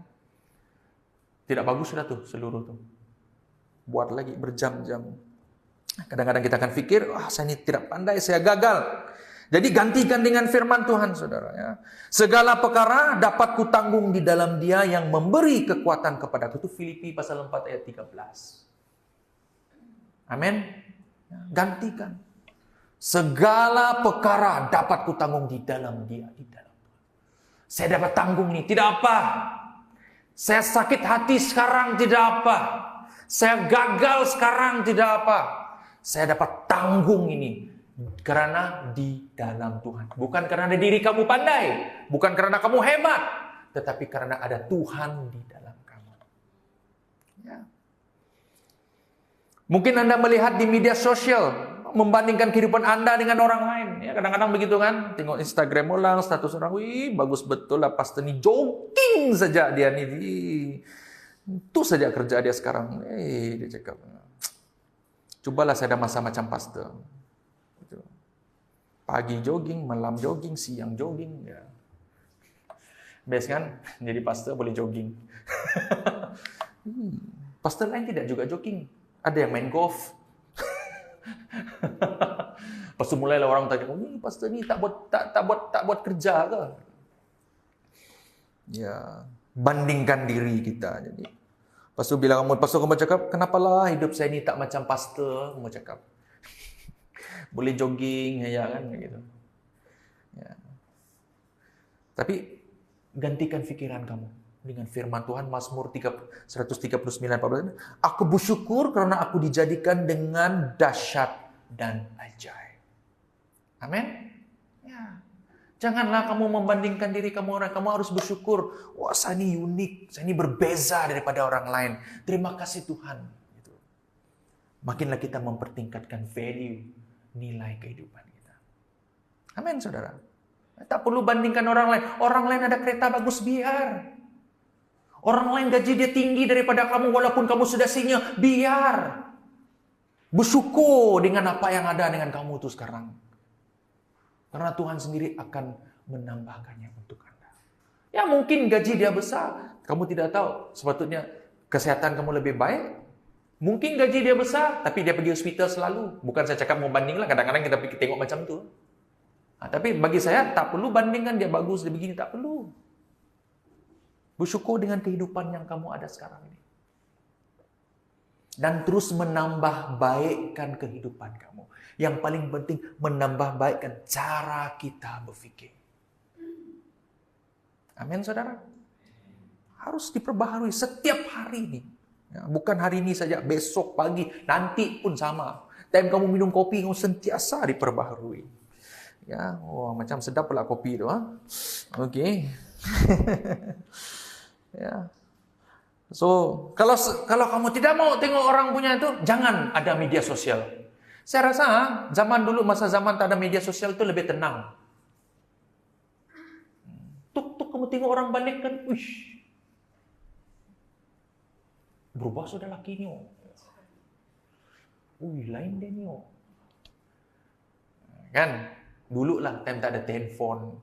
Tidak bagus sudah tu seluruh tu. Buat lagi berjam-jam. Kadang-kadang kita akan fikir, saya ini tidak pandai, saya gagal. Jadi gantikan dengan firman Tuhan, saudara. Ya. Segala perkara dapat kutanggung di dalam Dia yang memberi kekuatan kepadaku. Itu Filipi pasal 4 ayat 13. Amin. Gantikan. Segala perkara dapat kutanggung di dalam Dia. Di dalam Tuhan. Saya dapat tanggung nih, tidak apa. Saya sakit hati sekarang, tidak apa. Saya gagal sekarang, tidak apa. Saya dapat tanggung ini. Karena di dalam Tuhan. Bukan karena diri kamu pandai. Bukan karena kamu hebat. Tetapi karena ada Tuhan di dalam kamu. Ya. Mungkin Anda melihat di media sosial. Membandingkan kehidupan Anda dengan orang lain. Ya, kadang-kadang begitu kan. Tengok Instagram ulang, status orang. Wih, bagus betul lah. Pastor ni jogging saja dia ni. Itu saja kerja dia sekarang. Dia cakap. Cobalah saya ada masa macam pastor. Pagi jogging, malam jogging, siang jogging. Ya. Best kan? Jadi pastor boleh jogging. Pastor lain tidak juga jogging. Ada yang main golf. Pas mulailah orang tanya, pastor ni tak buat kerja ke? Ya, bandingkan diri kita. Jadi, pastor bilang kamu cakap, kenapalah hidup saya ni tak macam pastor? Kamu cakap. Boleh jogging ya kan gitu. Ya. Tapi gantikan pikiran kamu dengan firman Tuhan Mazmur 139:14. Aku bersyukur karena aku dijadikan dengan dahsyat dan ajaib. Amin. Ya. Janganlah kamu membandingkan diri kamu orang. Kamu harus bersyukur. Wah, saya ini unik, saya ini berbeza daripada orang lain. Terima kasih Tuhan. Gitu. Makinlah kita mempertingkatkan value, nilai kehidupan kita. Amin, saudara. Tak perlu bandingkan orang lain. Orang lain ada kereta bagus, biar. Orang lain gaji dia tinggi daripada kamu, walaupun kamu sudah senior, biar. Bersyukur dengan apa yang ada dengan kamu itu sekarang. Karena Tuhan sendiri akan menambahkannya untuk Anda. Ya mungkin gaji dia besar. Kamu tidak tahu, sepatutnya kesehatan kamu lebih baik. Mungkin gaji dia besar, tapi dia pergi hospital selalu. Bukan saya cakap mau banding lah, kadang-kadang kita tengok macam tu. Tapi bagi saya, tak perlu bandingkan dia bagus, dia begini, tak perlu. Bersyukur dengan kehidupan yang kamu ada sekarang ini. Dan terus menambah baikkan kehidupan kamu. Yang paling penting, menambah baikkan cara kita berfikir. Amin, saudara? Harus diperbaharui setiap hari ini. Ya, bukan hari ini saja, besok pagi, nanti pun sama. Time kamu minum kopi, kamu sentiasa diperbaharui. Ya, macam sedap pula kopi itu, Okey. Ya. So, kalau kamu tidak mau tengok orang punya itu, jangan ada media sosial. Saya rasa zaman dulu, masa zaman tak ada media sosial itu lebih tenang. Tuk kamu tengok orang balik kan, wish. Berubah sudah laki ni. Lain dia ni. Kan? Dulu lah time tak ada handphone.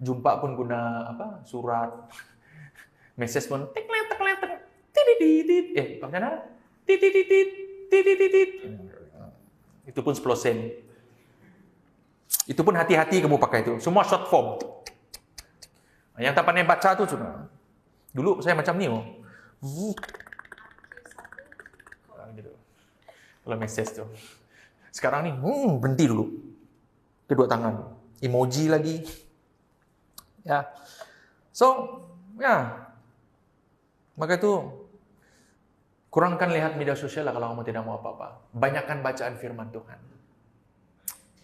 Jumpa pun guna surat. Message pun teklet teklet titit. Bagaimana? Titit. Itu pun 10 sen. Itu pun hati-hati kamu pakai itu. Semua short form. Yang tak pandai baca tu cuma. Dulu saya macam ni. Gitu. Kalau message tu. Sekarang ni, berhenti dulu. Kedua tangan. Emoji lagi. Ya. So, ya. Maka itu, kurangkan lihat media sosial lah kalau kamu tidak mau apa-apa. Banyakkan bacaan firman Tuhan.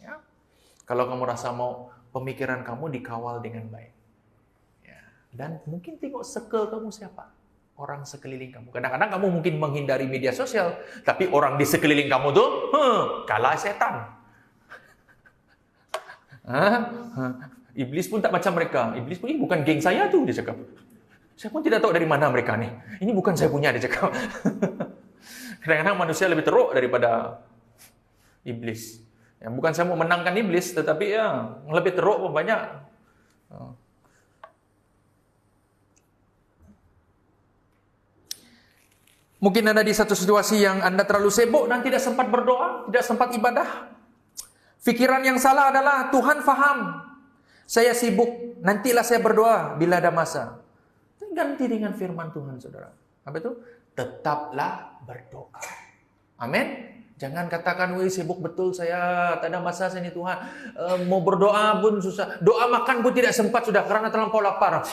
Ya. Kalau kamu rasa mau pemikiran kamu dikawal dengan baik. Ya. Dan mungkin tengok circle kamu siapa. Orang sekeliling kamu. Kadang-kadang kamu mungkin menghindari media sosial. Tapi orang di sekeliling kamu tuh, kalah setan. Iblis pun tak macam mereka. Iblis pun, ini bukan geng saya tuh, dia cakap. Saya pun tidak tahu dari mana mereka nih. Ini bukan saya punya, dia cakap. Kadang-kadang manusia lebih teruk daripada iblis. Ya, bukan saya mau menangkan iblis, tetapi ya lebih teruk banyak. Mungkin Anda di satu situasi yang Anda terlalu sibuk dan tidak sempat berdoa, tidak sempat ibadah. Pikiran yang salah adalah Tuhan faham. Saya sibuk, nantilah saya berdoa bila ada masa. Ganti dengan firman Tuhan, saudara. Apa itu? Tetaplah berdoa. Amin. Jangan katakan, wih sibuk betul saya, tak ada masa saya ni Tuhan. Mau berdoa pun susah. Doa makan pun tidak sempat sudah, karena terlampau lapar.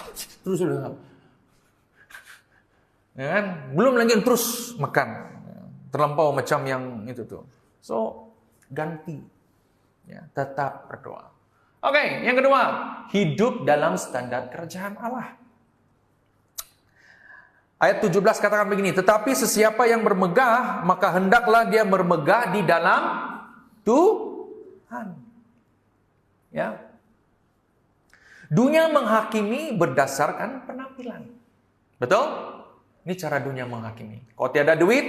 Terus sudah. Ya kan? Belum lagi terus makan. Terlampau macam yang itu tuh. So, ganti. Ya, tetap berdoa. Oke, yang kedua. Hidup dalam standar kerajaan Allah. Ayat 17 katakan begini, tetapi sesiapa yang bermegah, maka hendaklah dia bermegah di dalam Tuhan. Ya. Dunia menghakimi berdasarkan penampilan. Betul? Ini cara dunia menghakimi. Kalau tiada duit,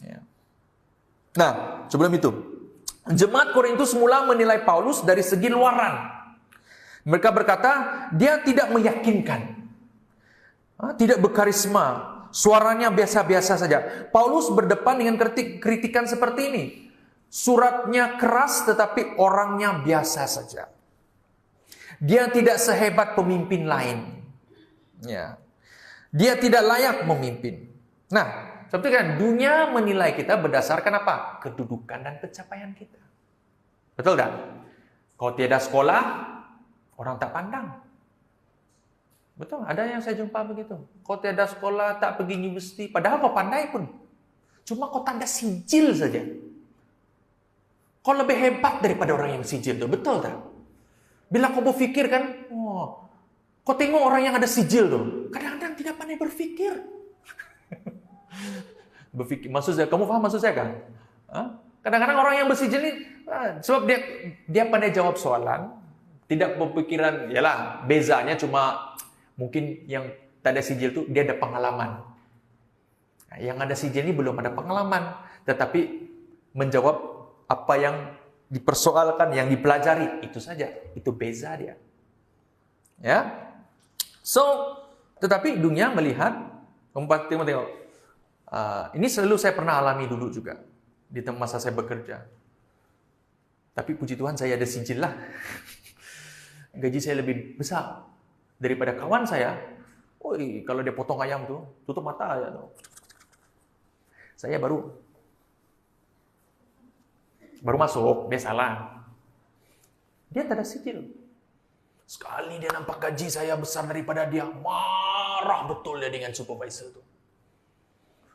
ya. Nah, sebelum itu, jemaat Korintus mula menilai Paulus dari segi luaran. Mereka berkata, dia tidak meyakinkan. Tidak berkarisma, suaranya biasa-biasa saja. Paulus berdepan dengan kritikan seperti ini. Suratnya keras tetapi orangnya biasa saja. Dia tidak sehebat pemimpin lain. Ya. Dia tidak layak memimpin. Nah, seperti kan dunia menilai kita berdasarkan apa? Kedudukan dan pencapaian kita. Betul tak? Kalau tiada sekolah, orang tak pandang. Betul, ada yang saya jumpa begitu. Kau tiada sekolah, tak pergi universiti, padahal kau pandai pun. Cuma kau tanda sijil saja. Kau lebih hebat daripada orang yang sijil itu, betul tak? Bila kau berfikir kan, kau tengok orang yang ada sijil tuh, kadang-kadang tidak pandai berfikir. Maksud saya, kamu faham maksud saya kan? Kadang-kadang orang yang bersijil ini, sebab dia pandai jawab soalan, tidak berpikiran, yalah, bezanya cuma mungkin yang tak ada sijil itu dia ada pengalaman. Nah, yang ada sijil ini belum ada pengalaman, tetapi menjawab apa yang dipersoalkan, yang dipelajari, itu saja. Itu beza dia. Ya. So, tetapi dunia melihat, tengok. Ini selalu saya pernah alami dulu juga di masa saya bekerja. Tapi puji Tuhan saya ada sijil lah. Gaji saya lebih besar daripada kawan saya. Kalau dia potong ayam tuh, tutup mata aja tuh. Saya baru masuk, dia salah. Dia tak ada sijil. Sekali dia nampak gaji saya besar daripada dia, marah betul dia dengan supervisor tuh.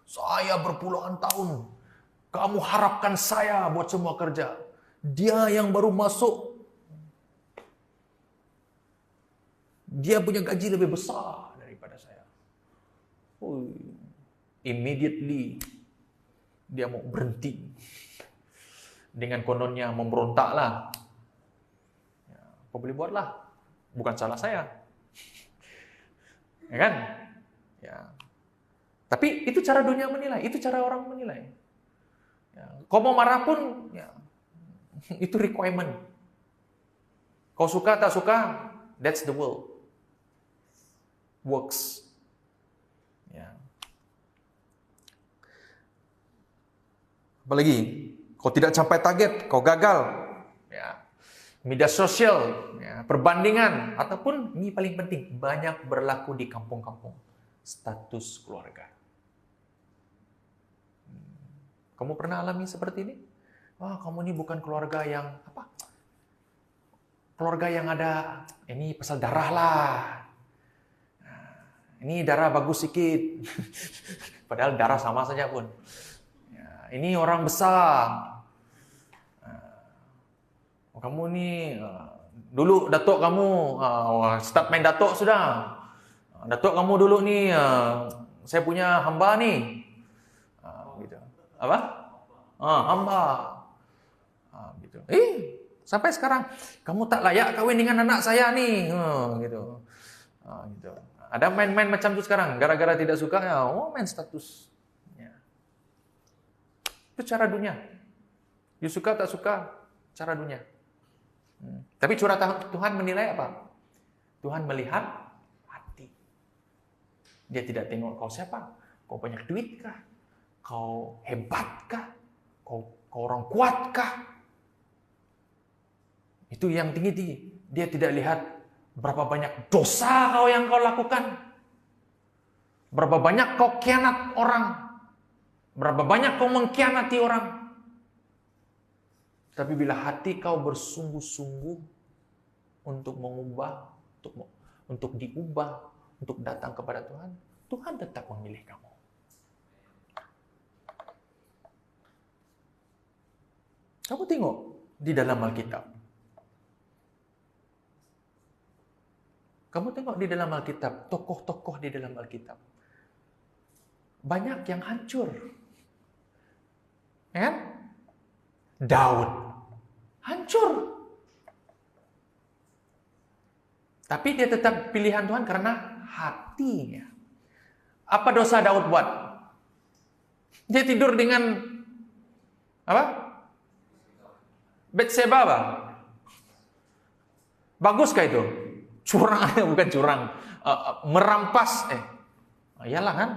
Saya berpuluhan tahun, kamu harapkan saya buat semua kerja. Dia yang baru masuk, dia punya gaji lebih besar daripada saya. Immediately, dia mau berhenti. Dengan kononnya memberontak lah. Ya, apa boleh buat lah. Bukan salah saya. Ya kan? Ya. Tapi itu cara dunia menilai. Itu cara orang menilai. Ya. Kau mau marah pun, ya, itu requirement. Kau suka tak suka, that's the world. works. Ya. Apalagi, kau tidak capai target, kau gagal. Ya. Media sosial, ya, perbandingan, ataupun ini paling penting, banyak berlaku di kampung-kampung, status keluarga. Kamu pernah alami seperti ini? Wah, kamu ini bukan keluarga yang apa? Keluarga yang ada ini pasal darah lah. Ini darah bagus sedikit. Padahal darah sama saja pun. Ya, ini orang besar. Kamu nih dulu datuk kamu start main datuk sudah. Datuk kamu dulu nih saya punya hamba nih. Gitu. Apa? Hamba. Gitu. Sampai sekarang kamu tak layak kawin dengan anak saya nih. Gitu. Gitu. Ada main-main macam itu sekarang, gara-gara tidak suka, ya, main status. Ya. Itu cara dunia. You suka tak suka, cara dunia. Tapi curah Tuhan menilai apa? Tuhan melihat hati. Dia tidak tengok kau siapa, kau banyak duit kah, kau hebat kah, kau orang kuat kah. Itu yang tinggi-tinggi. Dia tidak lihat berapa banyak dosa yang kau lakukan. Berapa banyak kau khianat orang. Berapa banyak kau mengkhianati orang. Tapi bila hati kau bersungguh-sungguh untuk mengubah, untuk diubah, untuk datang kepada Tuhan, Tuhan tetap memilih kamu. Kamu tengok di dalam Alkitab. Kamu tengok di dalam Alkitab, tokoh-tokoh di dalam Alkitab. Banyak yang hancur. Ya? Daud. Hancur. Tapi dia tetap pilihan Tuhan karena hatinya. Apa dosa Daud buat? Dia tidur dengan apa? Batseba apa? Baguskah itu? Curang, bukan curang, merampas, iyalah kan.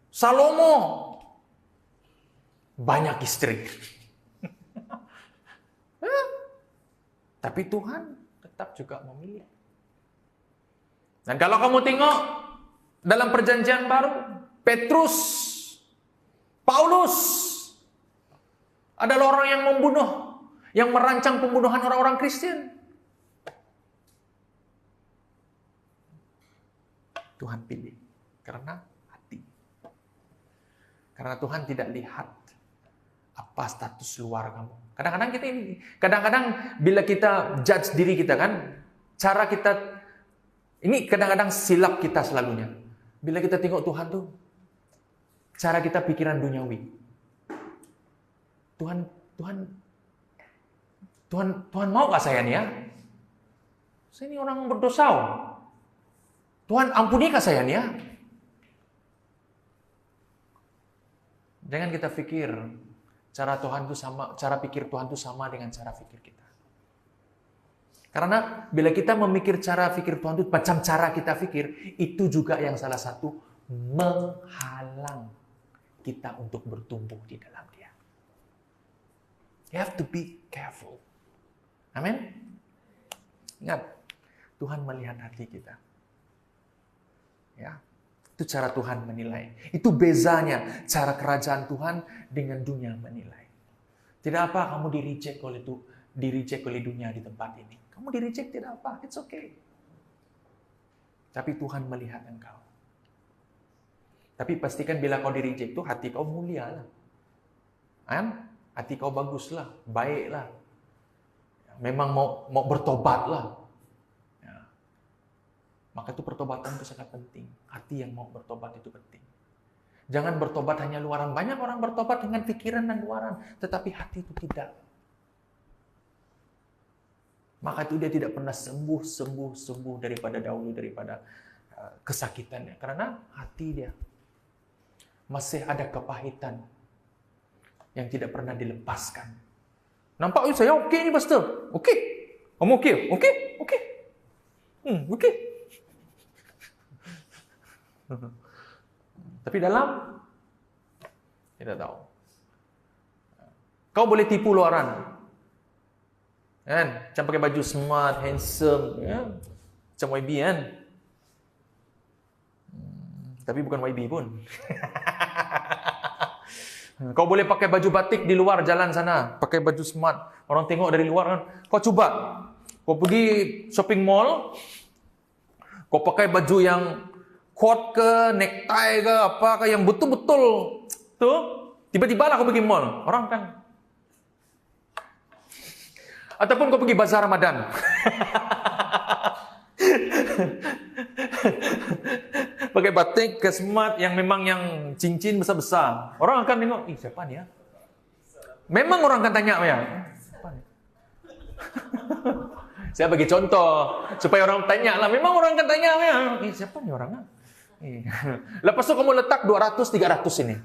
Salomo banyak istri, tapi Tuhan tetap juga memilih. Dan kalau kamu tengok dalam perjanjian baru, Petrus, Paulus adalah orang yang membunuh, yang merancang pembunuhan orang-orang Kristen. Tuhan pilih karena hati. Karena Tuhan tidak lihat apa status luar kamu. Kadang-kadang bila kita judge diri kita kan, cara kita ini kadang-kadang silap kita selalunya. Bila kita tengok Tuhan tuh, cara kita pikiran duniawi. Tuhan mau gak saya nih ya? Saya ini orang berdosa. Tuhan ampuni gak saya nih ya? Jangan kita pikir cara pikir Tuhan itu sama dengan cara pikir kita. Karena bila kita memikir cara pikir Tuhan itu macam cara kita pikir, itu juga yang salah satu menghalang kita untuk bertumbuh di dalam Dia. You have to be careful. Amin. Ingat, Tuhan melihat hati kita. Ya, itu cara Tuhan menilai. Itu bezanya cara kerajaan Tuhan dengan dunia menilai. Tidak apa kamu di-reject oleh dunia di tempat ini. Kamu di-reject tidak apa, it's okay. Tapi Tuhan melihat engkau. Tapi pastikan bila kau di-reject itu hati kau mulia lah. Kan? Hati kau baguslah, baiklah. Memang mau bertobatlah. Ya. Maka itu pertobatan itu sangat penting. Hati yang mau bertobat itu penting. Jangan bertobat hanya luaran. Banyak orang bertobat dengan pikiran dan luaran, tetapi hati itu tidak. Maka itu dia tidak pernah sembuh daripada kesakitannya. Karena hati dia masih ada kepahitan yang tidak pernah dilepaskan. Nampak saya oke nih pastor. Oke. Kamu oke? Oke. Oke. Tapi dalam tidak tahu. Kau boleh tipu luaran, kan? Macam pakai baju smart, handsome, ya? Macam YB kan? Tapi bukan YB pun. Kau boleh pakai baju batik di luar jalan sana, pakai baju smart. Orang tengok dari luar kan. Kau coba, kau pergi shopping mall, kau pakai baju yang coat ke, necktie ke, apa ke, yang betul-betul tuh. Tiba-tiba lah kau pergi mall, orang kan. Ataupun kau pergi bazar Ramadan. Pakai batik ke smart yang memang yang cincin besar-besar. Orang akan tengok, siapa ni ya? Memang orang akan tanya ya. Siapa ni? Saya bagi contoh supaya orang tanya lah. Memang orang akan tanya ya. Siapa ni orang? Lepas tu kamu letak 200, 300 ini.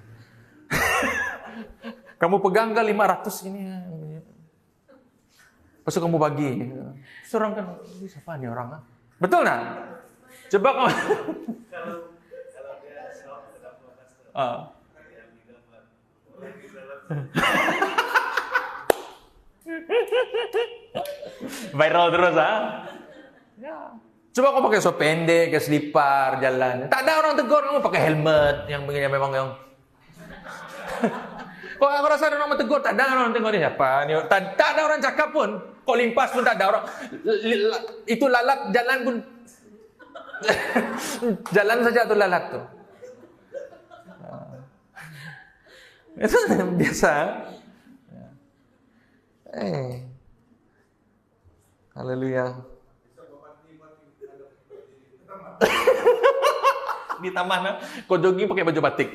Kamu pegang ke 500 ini. Lepas tu kamu bagi. Seorang kan, siapa ni orang? Betul tak? Coba kamu. Kalau dia shop tidak puas. Viral terus Ya. Coba kau pakai sop pendek, ke selipar jalan. Tak ada orang tegur kamu pakai helmet yang begini memang yang. Kok aku rasa ada orang tegur, tak ada orang tengok ni siapa ni. Tak ada orang cakap pun. Kau limpas pun tak ada orang. Itu lalat jalan pun. Jalan saja tu lalat tu. Itu biasa. Haleluya. Di taman, kau jogging pakai baju batik.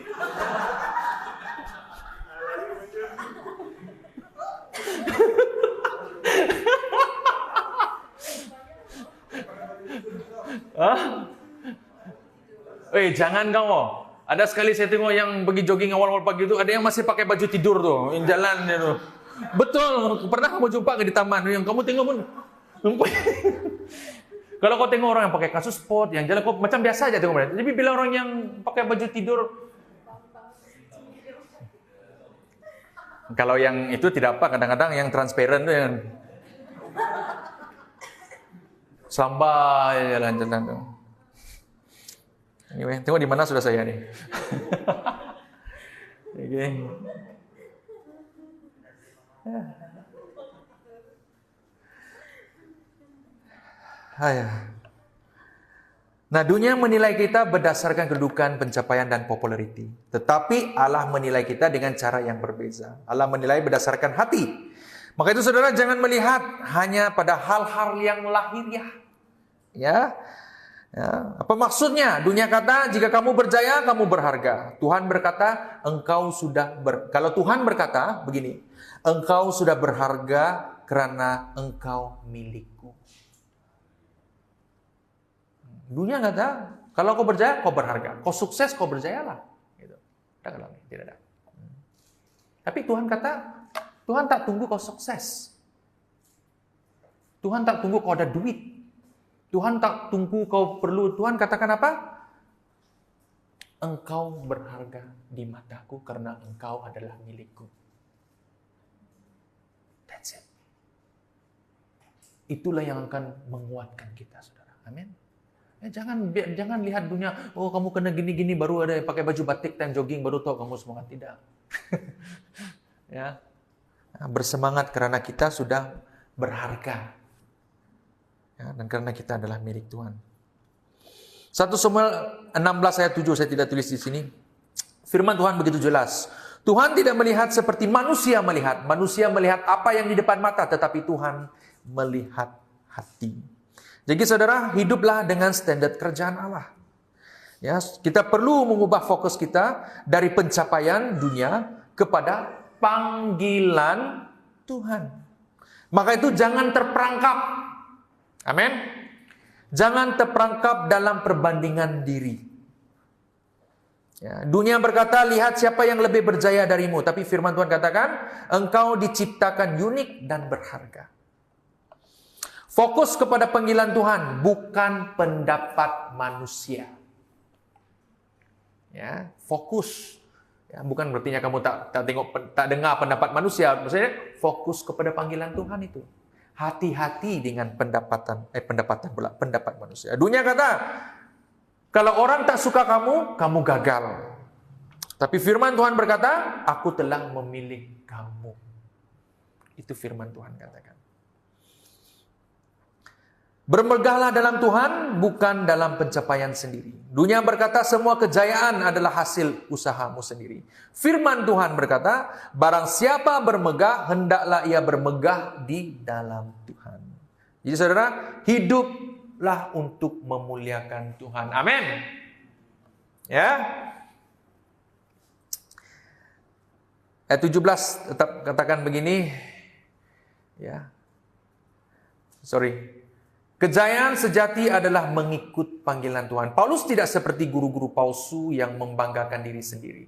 Jangan kau. Ada sekali saya tengok yang pergi jogging awal-awal pagi itu, ada yang masih pakai baju tidur tuh, yang jalan itu. Betul, pernah kamu jumpa ke di taman yang kamu tengok pun. Kalau kau tengok orang yang pakai kasus sport, yang jalan kau macam biasa aja tengok mereka. Tapi bila orang yang pakai baju tidur, kalau yang itu tidak apa, kadang-kadang yang transparan tuh yang sampai jalan-jalan tuh. Anyway, tengok di mana sudah saya nih. Okay. Nah, dunia menilai kita berdasarkan kedudukan, pencapaian, dan populariti. Tetapi Allah menilai kita dengan cara yang berbeza. Allah menilai berdasarkan hati. Maka itu saudara jangan melihat hanya pada hal-hal yang lahiriah. Ya. Apa maksudnya? Dunia kata jika kamu berjaya, kamu berharga. Tuhan berkata, kalau Tuhan berkata begini, engkau sudah berharga karena engkau milikku. Dunia kata, kalau kau berjaya, kau berharga. Kau sukses, kau berjayalah. Gitu. Tidak ada. Tapi Tuhan kata, Tuhan tak tunggu kau sukses. Tuhan tak tunggu kau ada duit. Tuhan tak tunggu kau perlu. Tuhan katakan apa? Engkau berharga di mataku karena engkau adalah milikku. That's it. Itulah yang akan menguatkan kita, saudara. Amin. Jangan lihat dunia. Oh, kamu kena gini-gini baru ada pakai baju batik dan jogging baru tahu kamu semangat. Tidak. Ya. Bersemangat karena kita sudah berharga. Ya, dan karena kita adalah milik Tuhan. 1 Samuel 16 ayat 7 saya tidak tulis di sini. Firman Tuhan begitu jelas. Tuhan tidak melihat seperti manusia melihat. Manusia melihat apa yang di depan mata, tetapi Tuhan melihat hati. Jadi saudara, hiduplah dengan standar kerjaan Allah. Ya, kita perlu mengubah fokus kita dari pencapaian dunia kepada panggilan Tuhan. Maka itu jangan terperangkap. Amin. Jangan terperangkap dalam perbandingan diri. Ya, dunia berkata, lihat siapa yang lebih berjaya darimu. Tapi firman Tuhan katakan, engkau diciptakan unik dan berharga. Fokus kepada panggilan Tuhan, bukan pendapat manusia. Ya, fokus. Ya, bukan berarti kamu tak dengar pendapat manusia. Maksudnya fokus kepada panggilan Tuhan itu. Hati-hati dengan pendapat manusia. Dunia kata, kalau orang tak suka kamu, kamu gagal. Tapi firman Tuhan berkata, aku telah memilih kamu. Itu firman Tuhan katakan. Bermegahlah dalam Tuhan, bukan dalam pencapaian sendiri. Dunia berkata semua kejayaan adalah hasil usahamu sendiri. Firman Tuhan berkata, barang siapa bermegah, hendaklah ia bermegah di dalam Tuhan. Jadi saudara, hiduplah untuk memuliakan Tuhan. Amin. Ya. Ayat 17 tetap katakan begini. Ya. Kejayaan sejati adalah mengikut panggilan Tuhan. Paulus tidak seperti guru-guru palsu yang membanggakan diri sendiri.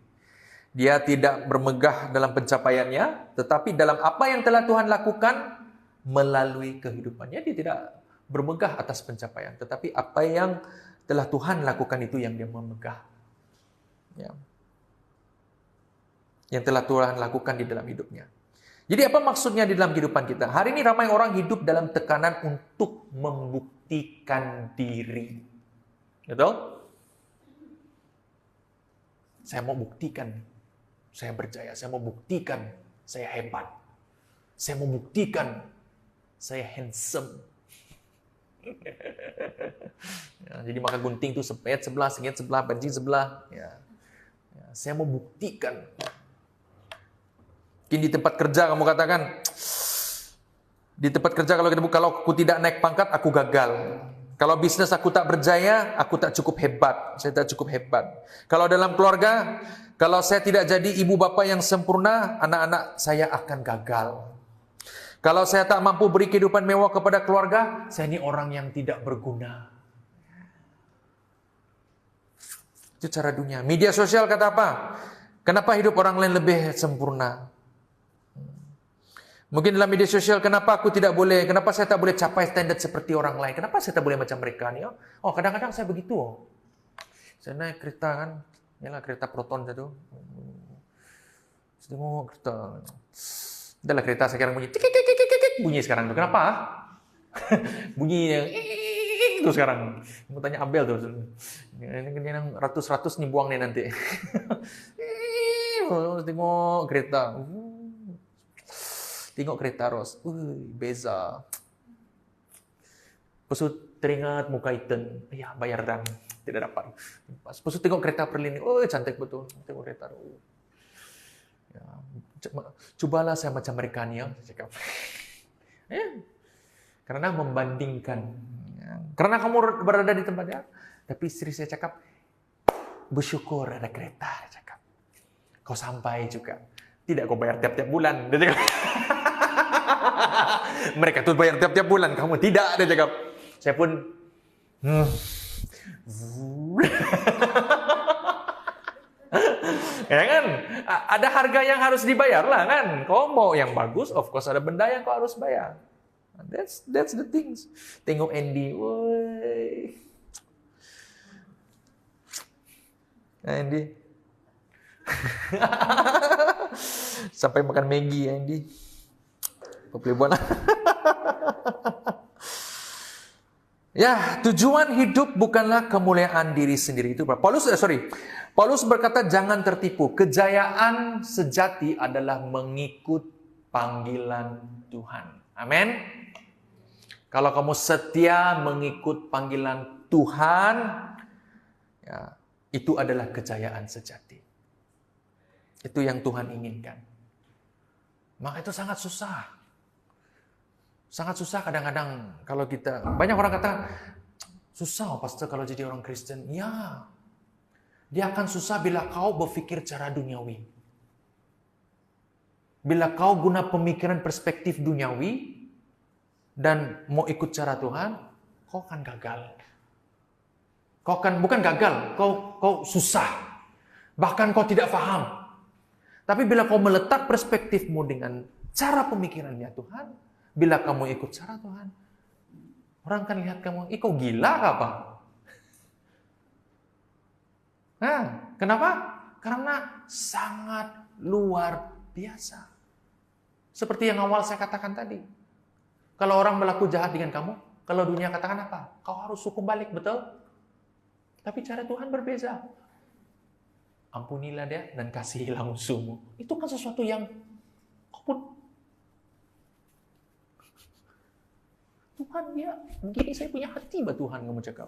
Dia tidak bermegah dalam pencapaiannya, tetapi dalam apa yang telah Tuhan lakukan melalui kehidupannya. Dia tidak bermegah atas pencapaian, tetapi apa yang telah Tuhan lakukan itu yang dia memegah. Ya. Yang telah Tuhan lakukan di dalam hidupnya. Jadi apa maksudnya di dalam kehidupan kita? Hari ini ramai orang hidup dalam tekanan untuk membuktikan diri. Betul? Saya mau buktikan, saya berjaya. Saya mau buktikan, saya hebat. Saya mau buktikan, saya handsome. Ya, jadi makan gunting itu sepet sebelah, sengit sebelah, benci sebelah. Ya, saya mau buktikan. Mungkin di tempat kerja kamu katakan, di tempat kerja kalau aku tidak naik pangkat, aku gagal. Kalau bisnis aku tak berjaya, aku tak cukup hebat. Saya tak cukup hebat. Kalau dalam keluarga, kalau saya tidak jadi ibu bapa yang sempurna, anak-anak saya akan gagal. Kalau saya tak mampu beri kehidupan mewah kepada keluarga, saya ini orang yang tidak berguna. Itu cara dunia. Media sosial kata apa? Kenapa hidup orang lain lebih sempurna? Mungkin dalam media sosial, kenapa saya tak boleh capai standar seperti orang lain? Kenapa saya tak boleh macam mereka nih? Oh, kadang-kadang saya begitu. Saya naik kereta kan, inilah kereta Proton itu. Saya tengok kereta. Adalah kereta sekarang bunyi sekarang tuh. Kenapa? Bunyi yang itu sekarang. Mau tanya Abel tuh. Ini yang ratus-ratus nih buang nih nanti. Tengok kereta. Tengok kereta Ros. Beza. Lepas teringat muka Ethan. Ya, bayar dan tidak dapat. Lepas tengok kereta Perlin. Cantik betul. Tengok kereta. Ya, cobalah saya macam mereka nih, ya. Cakap. Ya. Karena membandingkan. Ya. Karena kamu berada di tempatnya. Tapi istri saya cakap, bersyukur ada kereta. Cakap. Kau sampai juga. Tidak kau bayar tiap-tiap bulan. Dia cakap. Mereka tuh bayar tiap-tiap bulan, kamu tidak, dia cakap. Saya pun ya kan? Ada harga yang harus dibayar lah kan? Kau mau yang bagus, of course ada benda yang kau harus bayar. That's the things. Tengok Andy, woi. Andy. Sampai makan Maggi Andy. Playboy lah. Ya, tujuan hidup bukanlah kemuliaan diri sendiri itu. Paulus berkata jangan tertipu. Kejayaan sejati adalah mengikut panggilan Tuhan. Amin. Kalau kamu setia mengikut panggilan Tuhan, ya, itu adalah kejayaan sejati. Itu yang Tuhan inginkan. Maka itu sangat susah. Sangat susah kadang-kadang kalau kita, banyak orang kata, susah pastor kalau jadi orang Kristen. Ya, dia akan susah bila kau berpikir cara duniawi. Bila kau guna pemikiran perspektif duniawi, dan mau ikut cara Tuhan, kau akan gagal. Bukan gagal, kau susah. Bahkan kau tidak paham. Tapi bila kau meletak perspektifmu dengan cara pemikirannya Tuhan, bila kamu ikut cara Tuhan, Orang kan lihat kamu, kok gila apa? Nah, kenapa? Karena sangat luar biasa. Seperti yang awal saya katakan tadi. Kalau orang berlaku jahat dengan kamu, kalau dunia katakan apa? Kau harus hukum balik, betul? Tapi cara Tuhan berbeza. Ampunilah dia dan kasihilah musuhmu. Itu kan sesuatu yang Tuhan dia, begini saya punya hati, bah Tuhan kamu cakap.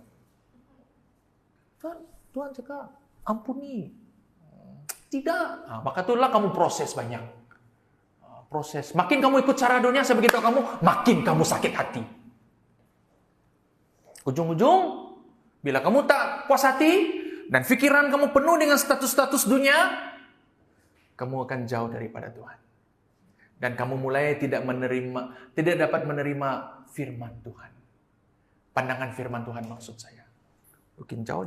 Tuhan cakap, ampuni. Tidak. Nah, maka itulah kamu proses banyak. Proses. Makin kamu ikut cara dunia, sebegitu kamu, makin kamu sakit hati. Ujung-ujung, bila kamu tak puas hati, dan pikiran kamu penuh dengan status-status dunia, kamu akan jauh daripada Tuhan. Dan kamu mulai tidak dapat menerima firman Tuhan. Pandangan firman Tuhan maksud saya. Mungkin jauh,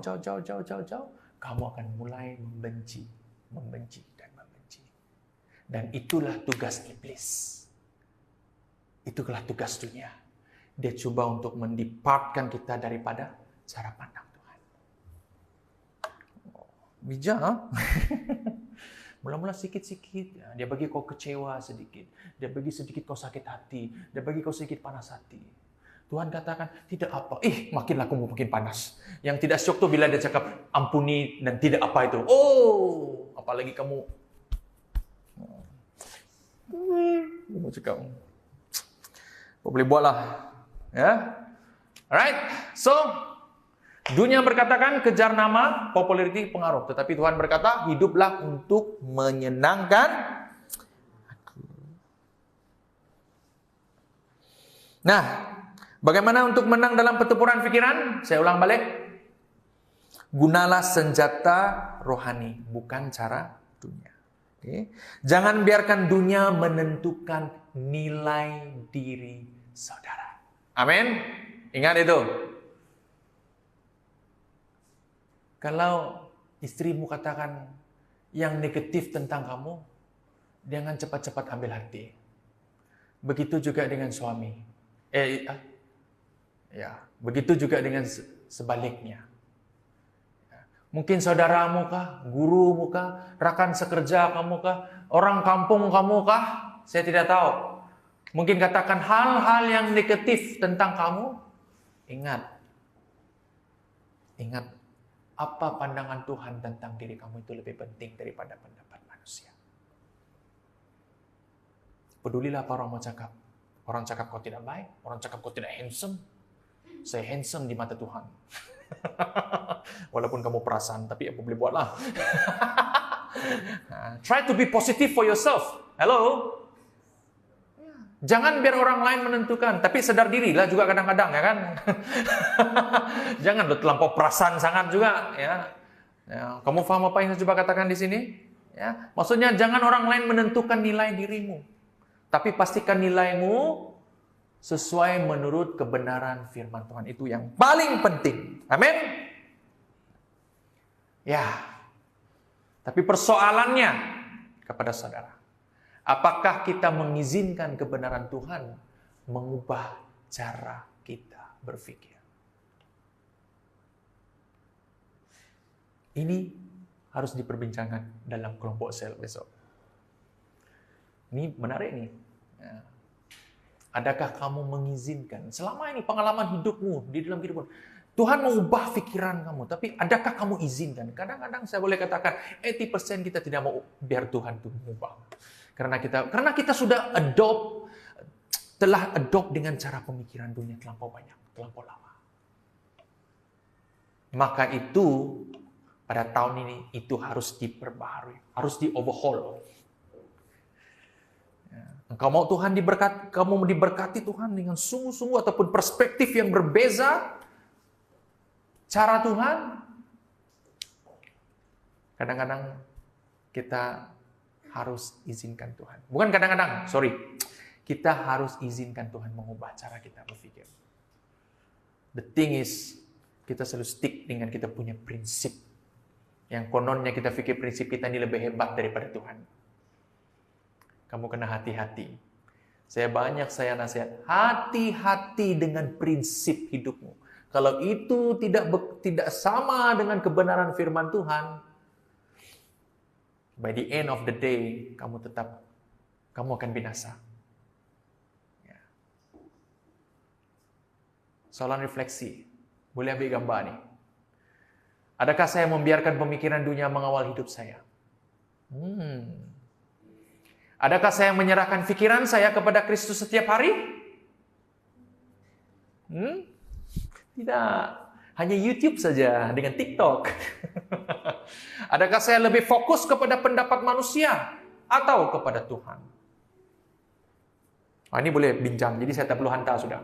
kamu akan mulai membenci. Dan itulah tugas iblis. Itulah tugas dunia. Dia coba untuk mendepartkan kita daripada cara pandang Tuhan. Bijak, mula-mula sikit-sikit, dia bagi kau kecewa sedikit. Dia bagi sedikit kau sakit hati. Dia bagi kau sedikit panas hati. Tuhan katakan, tidak apa. Makinlah kamu makin panas. Yang tidak syok tuh bila dia cakap, ampuni dan tidak apa itu. Apalagi kamu cakap, kau boleh buatlah, ya. Alright, so dunia berkatakan kejar nama, popularity, pengaruh. Tetapi Tuhan berkata, hiduplah untuk menyenangkan aku. Nah, bagaimana untuk menang dalam pertempuran pikiran? Saya ulang balik. Gunalah senjata rohani, bukan cara dunia. Okay. Jangan biarkan dunia menentukan nilai diri saudara. Amin. Ingat itu. Kalau istrimu katakan yang negatif tentang kamu, jangan cepat-cepat ambil hati. Begitu juga dengan suami. Begitu juga dengan sebaliknya. Mungkin saudaramu kah, gurumu kah, rakan sekerja kamu kah, orang kampung kamu kah, saya tidak tahu. Mungkin katakan hal-hal yang negatif tentang kamu. Ingat, apa pandangan Tuhan tentang diri kamu itu lebih penting daripada pendapat manusia. Pedulilah apa orang mau cakap. Orang cakap kau tidak baik, orang cakap kau tidak handsome. Saya handsome di mata Tuhan. Walaupun kamu perasaan, tapi apa boleh buatlah. Try to be positive for yourself. Hello. Jangan biar orang lain menentukan, tapi sadar dirilah juga kadang-kadang, ya kan. Jangan lo terlampau perasaan sangat juga, ya. Kamu paham apa yang saya coba katakan di sini? Ya, maksudnya jangan orang lain menentukan nilai dirimu, tapi pastikan nilaimu sesuai menurut kebenaran firman Tuhan. Itu yang paling penting. Amin. Ya. Tapi persoalannya kepada saudara, apakah kita mengizinkan kebenaran Tuhan mengubah cara kita berpikir? Ini harus diperbincangkan dalam kelompok sel besok. Ini menarik nih. Ya. Adakah kamu mengizinkan selama ini pengalaman hidupmu di dalam kehidupan Tuhan mengubah pikiran kamu, tapi adakah kamu izinkan? Kadang-kadang saya boleh katakan 80% kita tidak mau biar Tuhan itu mengubah. Karena kita sudah telah adopt dengan cara pemikiran dunia terlampau banyak, terlampau lama. Maka itu pada tahun ini itu harus diperbaharui, harus di-overhaul. Engkau mau Tuhan diberkati, kamu diberkati Tuhan dengan sungguh-sungguh ataupun perspektif yang berbeza cara Tuhan. Kadang-kadang kita harus izinkan Tuhan. Bukan kadang-kadang, kita harus izinkan Tuhan mengubah cara kita berpikir. The thing is, kita selalu stick dengan kita punya prinsip. Yang kononnya kita pikir prinsip kita ini lebih hebat daripada Tuhan. Kamu kena hati-hati. Saya nasihat, hati-hati dengan prinsip hidupmu. Kalau itu tidak sama dengan kebenaran firman Tuhan, by the end of the day, kamu akan binasa. Ya. Soalan refleksi, boleh ambil gambar nih. Adakah saya membiarkan pemikiran dunia mengawal hidup saya? Adakah saya menyerahkan pikiran saya kepada Kristus setiap hari? Tidak. Hanya YouTube saja dengan TikTok. Adakah saya lebih fokus kepada pendapat manusia atau kepada Tuhan? Ini boleh bincang, jadi saya tak perlu hantar sudah.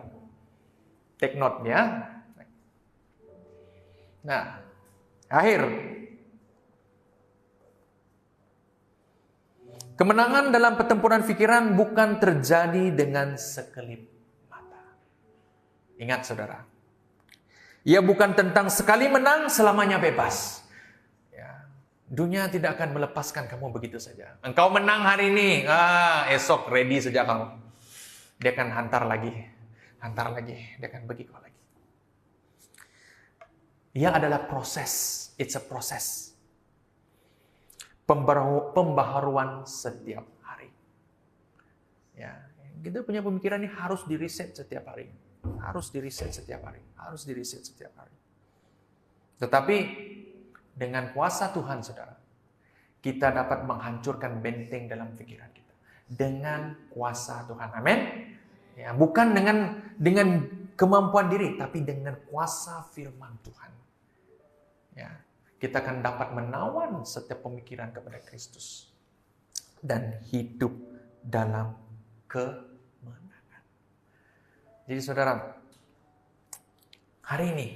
Take note ya. Nah, akhir. Kemenangan dalam pertempuran pikiran bukan terjadi dengan sekelip mata. Ingat saudara, ia bukan tentang sekali menang selamanya bebas. Ya, dunia tidak akan melepaskan kamu begitu saja. Engkau menang hari ini, esok ready saja kamu. Dia akan hantar lagi, dia akan bagi kau lagi. Ia adalah proses, it's a process. Pembaharuan setiap hari. Ya, kita punya pemikiran ini harus di-reset setiap hari. Harus di-reset setiap hari. Tetapi dengan kuasa Tuhan, saudara, kita dapat menghancurkan benteng dalam pikiran kita. Dengan kuasa Tuhan. Amin. Ya, bukan dengan kemampuan diri, tapi dengan kuasa firman Tuhan. Ya. Kita akan dapat menawan setiap pemikiran kepada Kristus dan hidup dalam kemenangan. Jadi saudara, hari ini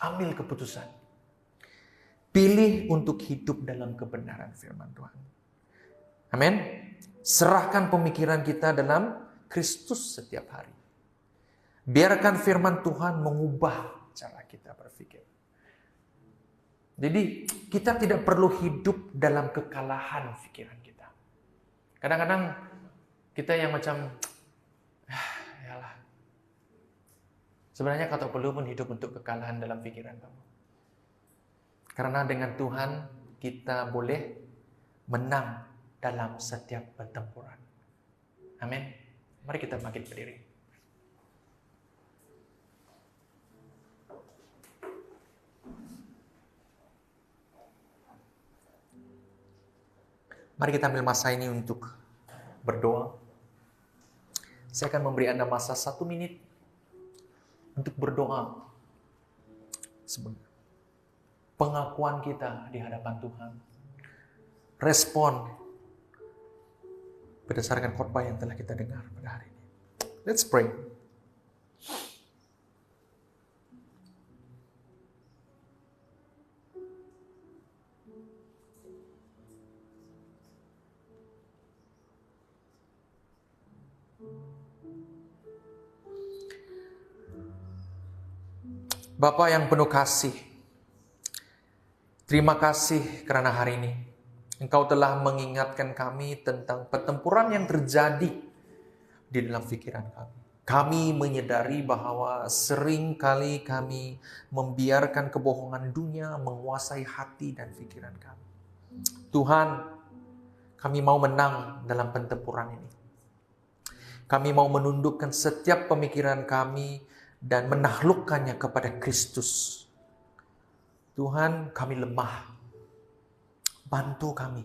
ambil keputusan. Pilih untuk hidup dalam kebenaran firman Tuhan. Amin. Serahkan pemikiran kita dalam Kristus setiap hari. Biarkan firman Tuhan mengubah cara kita berpikir. Jadi kita tidak perlu hidup dalam kekalahan pikiran kita. Kadang-kadang kita yang macam, yalah. Sebenarnya kau tak perlu pun hidup untuk kekalahan dalam pikiran kamu. Karena dengan Tuhan kita boleh menang dalam setiap pertempuran. Amin. Mari kita bangkit berdiri. Mari kita ambil masa ini untuk berdoa. Saya akan memberi Anda masa 1 menit untuk berdoa. Sebenarnya pengakuan kita di hadapan Tuhan. Respon berdasarkan khotbah yang telah kita dengar pada hari ini. Let's pray. Bapa yang penuh kasih, terima kasih karena hari ini Engkau telah mengingatkan kami tentang pertempuran yang terjadi di dalam pikiran kami. Kami menyadari bahwa sering kali kami membiarkan kebohongan dunia menguasai hati dan pikiran kami. Tuhan, kami mau menang dalam pertempuran ini. Kami mau menundukkan setiap pemikiran kami dan menaklukkannya kepada Kristus. Tuhan, kami lemah. Bantu kami.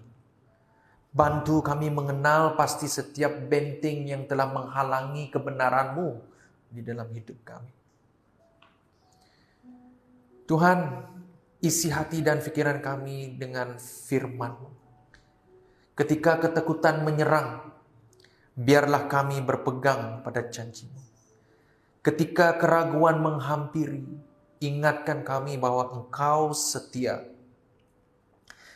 Bantu kami mengenal pasti setiap benteng yang telah menghalangi kebenaran-Mu di dalam hidup kami. Tuhan, isi hati dan pikiran kami dengan firman-Mu. Ketika ketakutan menyerang, biarlah kami berpegang pada janji-Mu. Ketika keraguan menghampiri, ingatkan kami bahwa Engkau setia.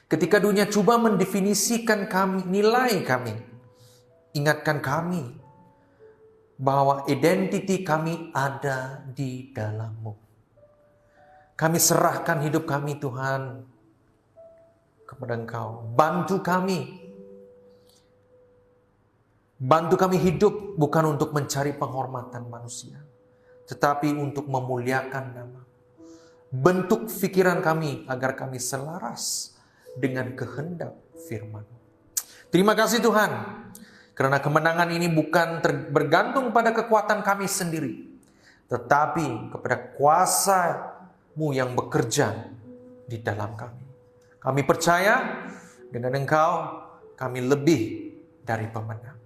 Ketika dunia coba mendefinisikan kami, nilai kami, ingatkan kami bahwa identiti kami ada di dalam-Mu. Kami serahkan hidup kami, Tuhan, kepada Engkau. Bantu kami Bantu kami hidup bukan untuk mencari penghormatan manusia, tetapi untuk memuliakan nama. Bentuk pikiran kami agar kami selaras dengan kehendak firman. Terima kasih Tuhan, karena kemenangan ini bukan bergantung pada kekuatan kami sendiri, tetapi kepada kuasa-Mu yang bekerja di dalam kami. Kami percaya dengan Engkau kami lebih dari pemenang.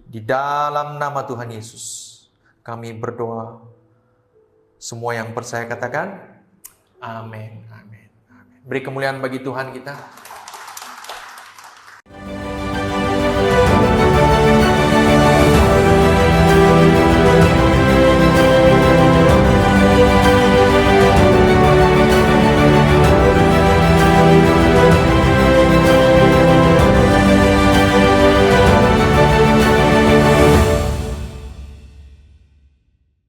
Di dalam nama Tuhan Yesus kami berdoa. Semua yang percaya katakan amin, amin, amin. Beri kemuliaan bagi Tuhan kita.